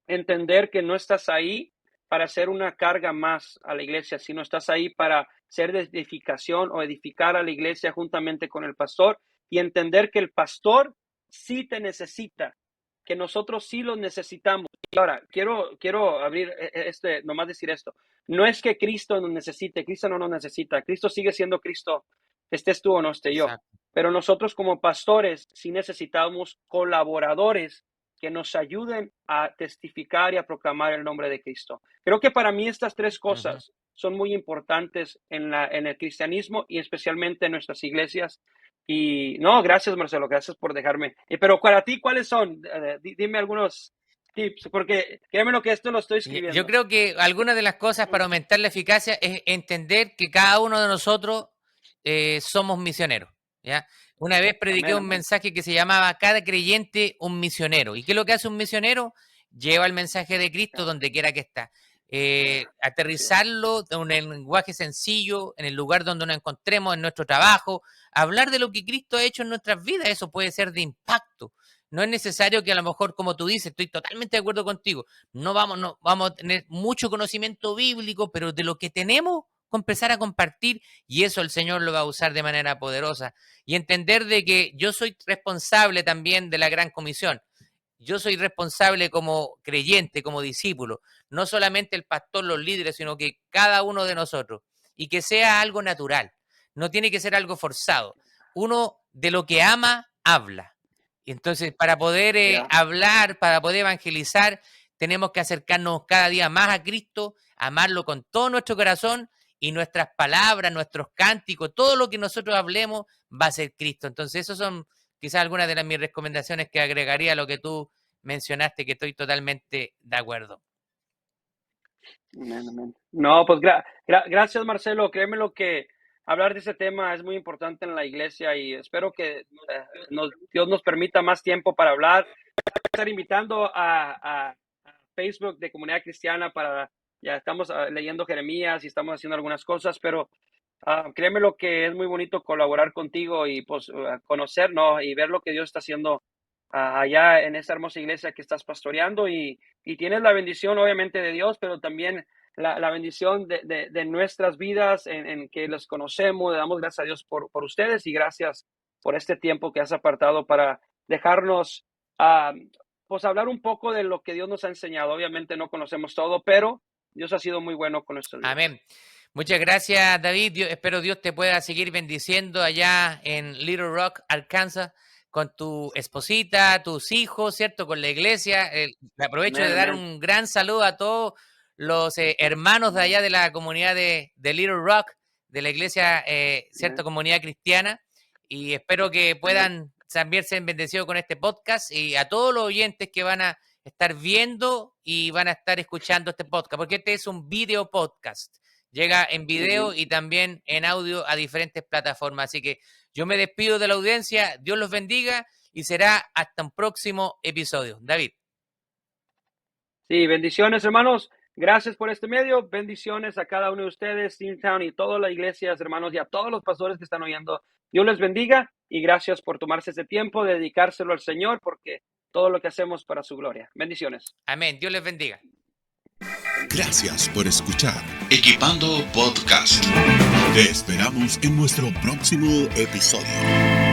Speaker 4: entender que no estás ahí para ser una carga más a la iglesia, sino estás ahí para ser de edificación o edificar a la iglesia juntamente con el pastor y entender que el pastor sí te necesita que nosotros sí los necesitamos. Y ahora, quiero abrir, nomás decir esto. No es que Cristo nos necesite, Cristo no nos necesita. Cristo sigue siendo Cristo, estés tú o no esté yo.
Speaker 3: Exacto.
Speaker 4: Pero nosotros como pastores sí necesitamos colaboradores que nos ayuden a testificar y a proclamar el nombre de Cristo. Creo que para mí estas tres cosas son muy importantes en el cristianismo y especialmente en nuestras iglesias. Y no, gracias Marcelo, gracias por dejarme. Pero para ti, ¿cuáles son? Dime algunos tips, porque créeme lo que esto lo estoy escribiendo.
Speaker 3: Yo creo que algunas de las cosas para aumentar la eficacia es entender que cada uno de nosotros somos misioneros, ¿ya? Una vez prediqué un mensaje que se llamaba Cada creyente un misionero. ¿Y qué es lo que hace un misionero? Lleva el mensaje de Cristo donde quiera que está. Aterrizarlo en un lenguaje sencillo, en el lugar donde nos encontremos, en nuestro trabajo, hablar de lo que Cristo ha hecho en nuestras vidas, eso puede ser de impacto. No es necesario que a lo mejor, como tú dices, estoy totalmente de acuerdo contigo, no vamos a tener mucho conocimiento bíblico, pero de lo que tenemos, empezar a compartir, y eso el Señor lo va a usar de manera poderosa. Y entender de que yo soy responsable también de la gran comisión. Yo soy responsable como creyente, como discípulo, no solamente el pastor, los líderes, sino que cada uno de nosotros. Y que sea algo natural, no tiene que ser algo forzado. Uno de lo que ama, habla. Y entonces, para poder hablar, para poder evangelizar, tenemos que acercarnos cada día más a Cristo, amarlo con todo nuestro corazón, y nuestras palabras, nuestros cánticos, todo lo que nosotros hablemos va a ser Cristo. Entonces, esas son quizás algunas de mis recomendaciones que agregaría a lo que tú mencionaste, que estoy totalmente de acuerdo.
Speaker 4: Amén. No, pues gracias Marcelo, créeme lo que hablar de ese tema es muy importante en la iglesia y espero que Dios nos permita más tiempo para hablar. Voy a estar invitando a Facebook de Comunidad Cristiana ya estamos leyendo Jeremías y estamos haciendo algunas cosas, pero créeme lo que es muy bonito colaborar contigo y pues conocernos y ver lo que Dios está haciendo allá en esta hermosa iglesia que estás pastoreando y tienes la bendición obviamente de Dios, pero también la bendición de nuestras vidas en que los conocemos. Le damos gracias a Dios por ustedes y gracias por este tiempo que has apartado para dejarnos pues hablar un poco de lo que Dios nos ha enseñado. Obviamente no conocemos todo, pero Dios ha sido muy bueno con nuestros días.
Speaker 3: Amén. Muchas gracias, David. Espero Dios te pueda seguir bendiciendo allá en Little Rock, Arkansas, con tu esposita, tus hijos, ¿cierto? Con la iglesia. Aprovecho de dar un gran saludo a todos los hermanos de allá de la comunidad de Little Rock, de la iglesia, ¿cierto? Comunidad cristiana. Y espero que puedan también ser bendecidos con este podcast y a todos los oyentes que van a estar viendo y van a estar escuchando este podcast, porque este es un video podcast. Llega en video y también en audio a diferentes plataformas. Así que yo me despido de la audiencia. Dios los bendiga y será hasta un próximo episodio. David.
Speaker 4: Sí, bendiciones, hermanos. Gracias por este medio. Bendiciones a cada uno de ustedes, Steamtown y todas las iglesias, hermanos, y a todos los pastores que están oyendo. Dios les bendiga y gracias por tomarse este tiempo, de dedicárselo al Señor, porque todo lo que hacemos para su gloria. Bendiciones.
Speaker 3: Amén. Dios les bendiga.
Speaker 1: Gracias por escuchar Equipando Podcast. Te esperamos en nuestro próximo episodio.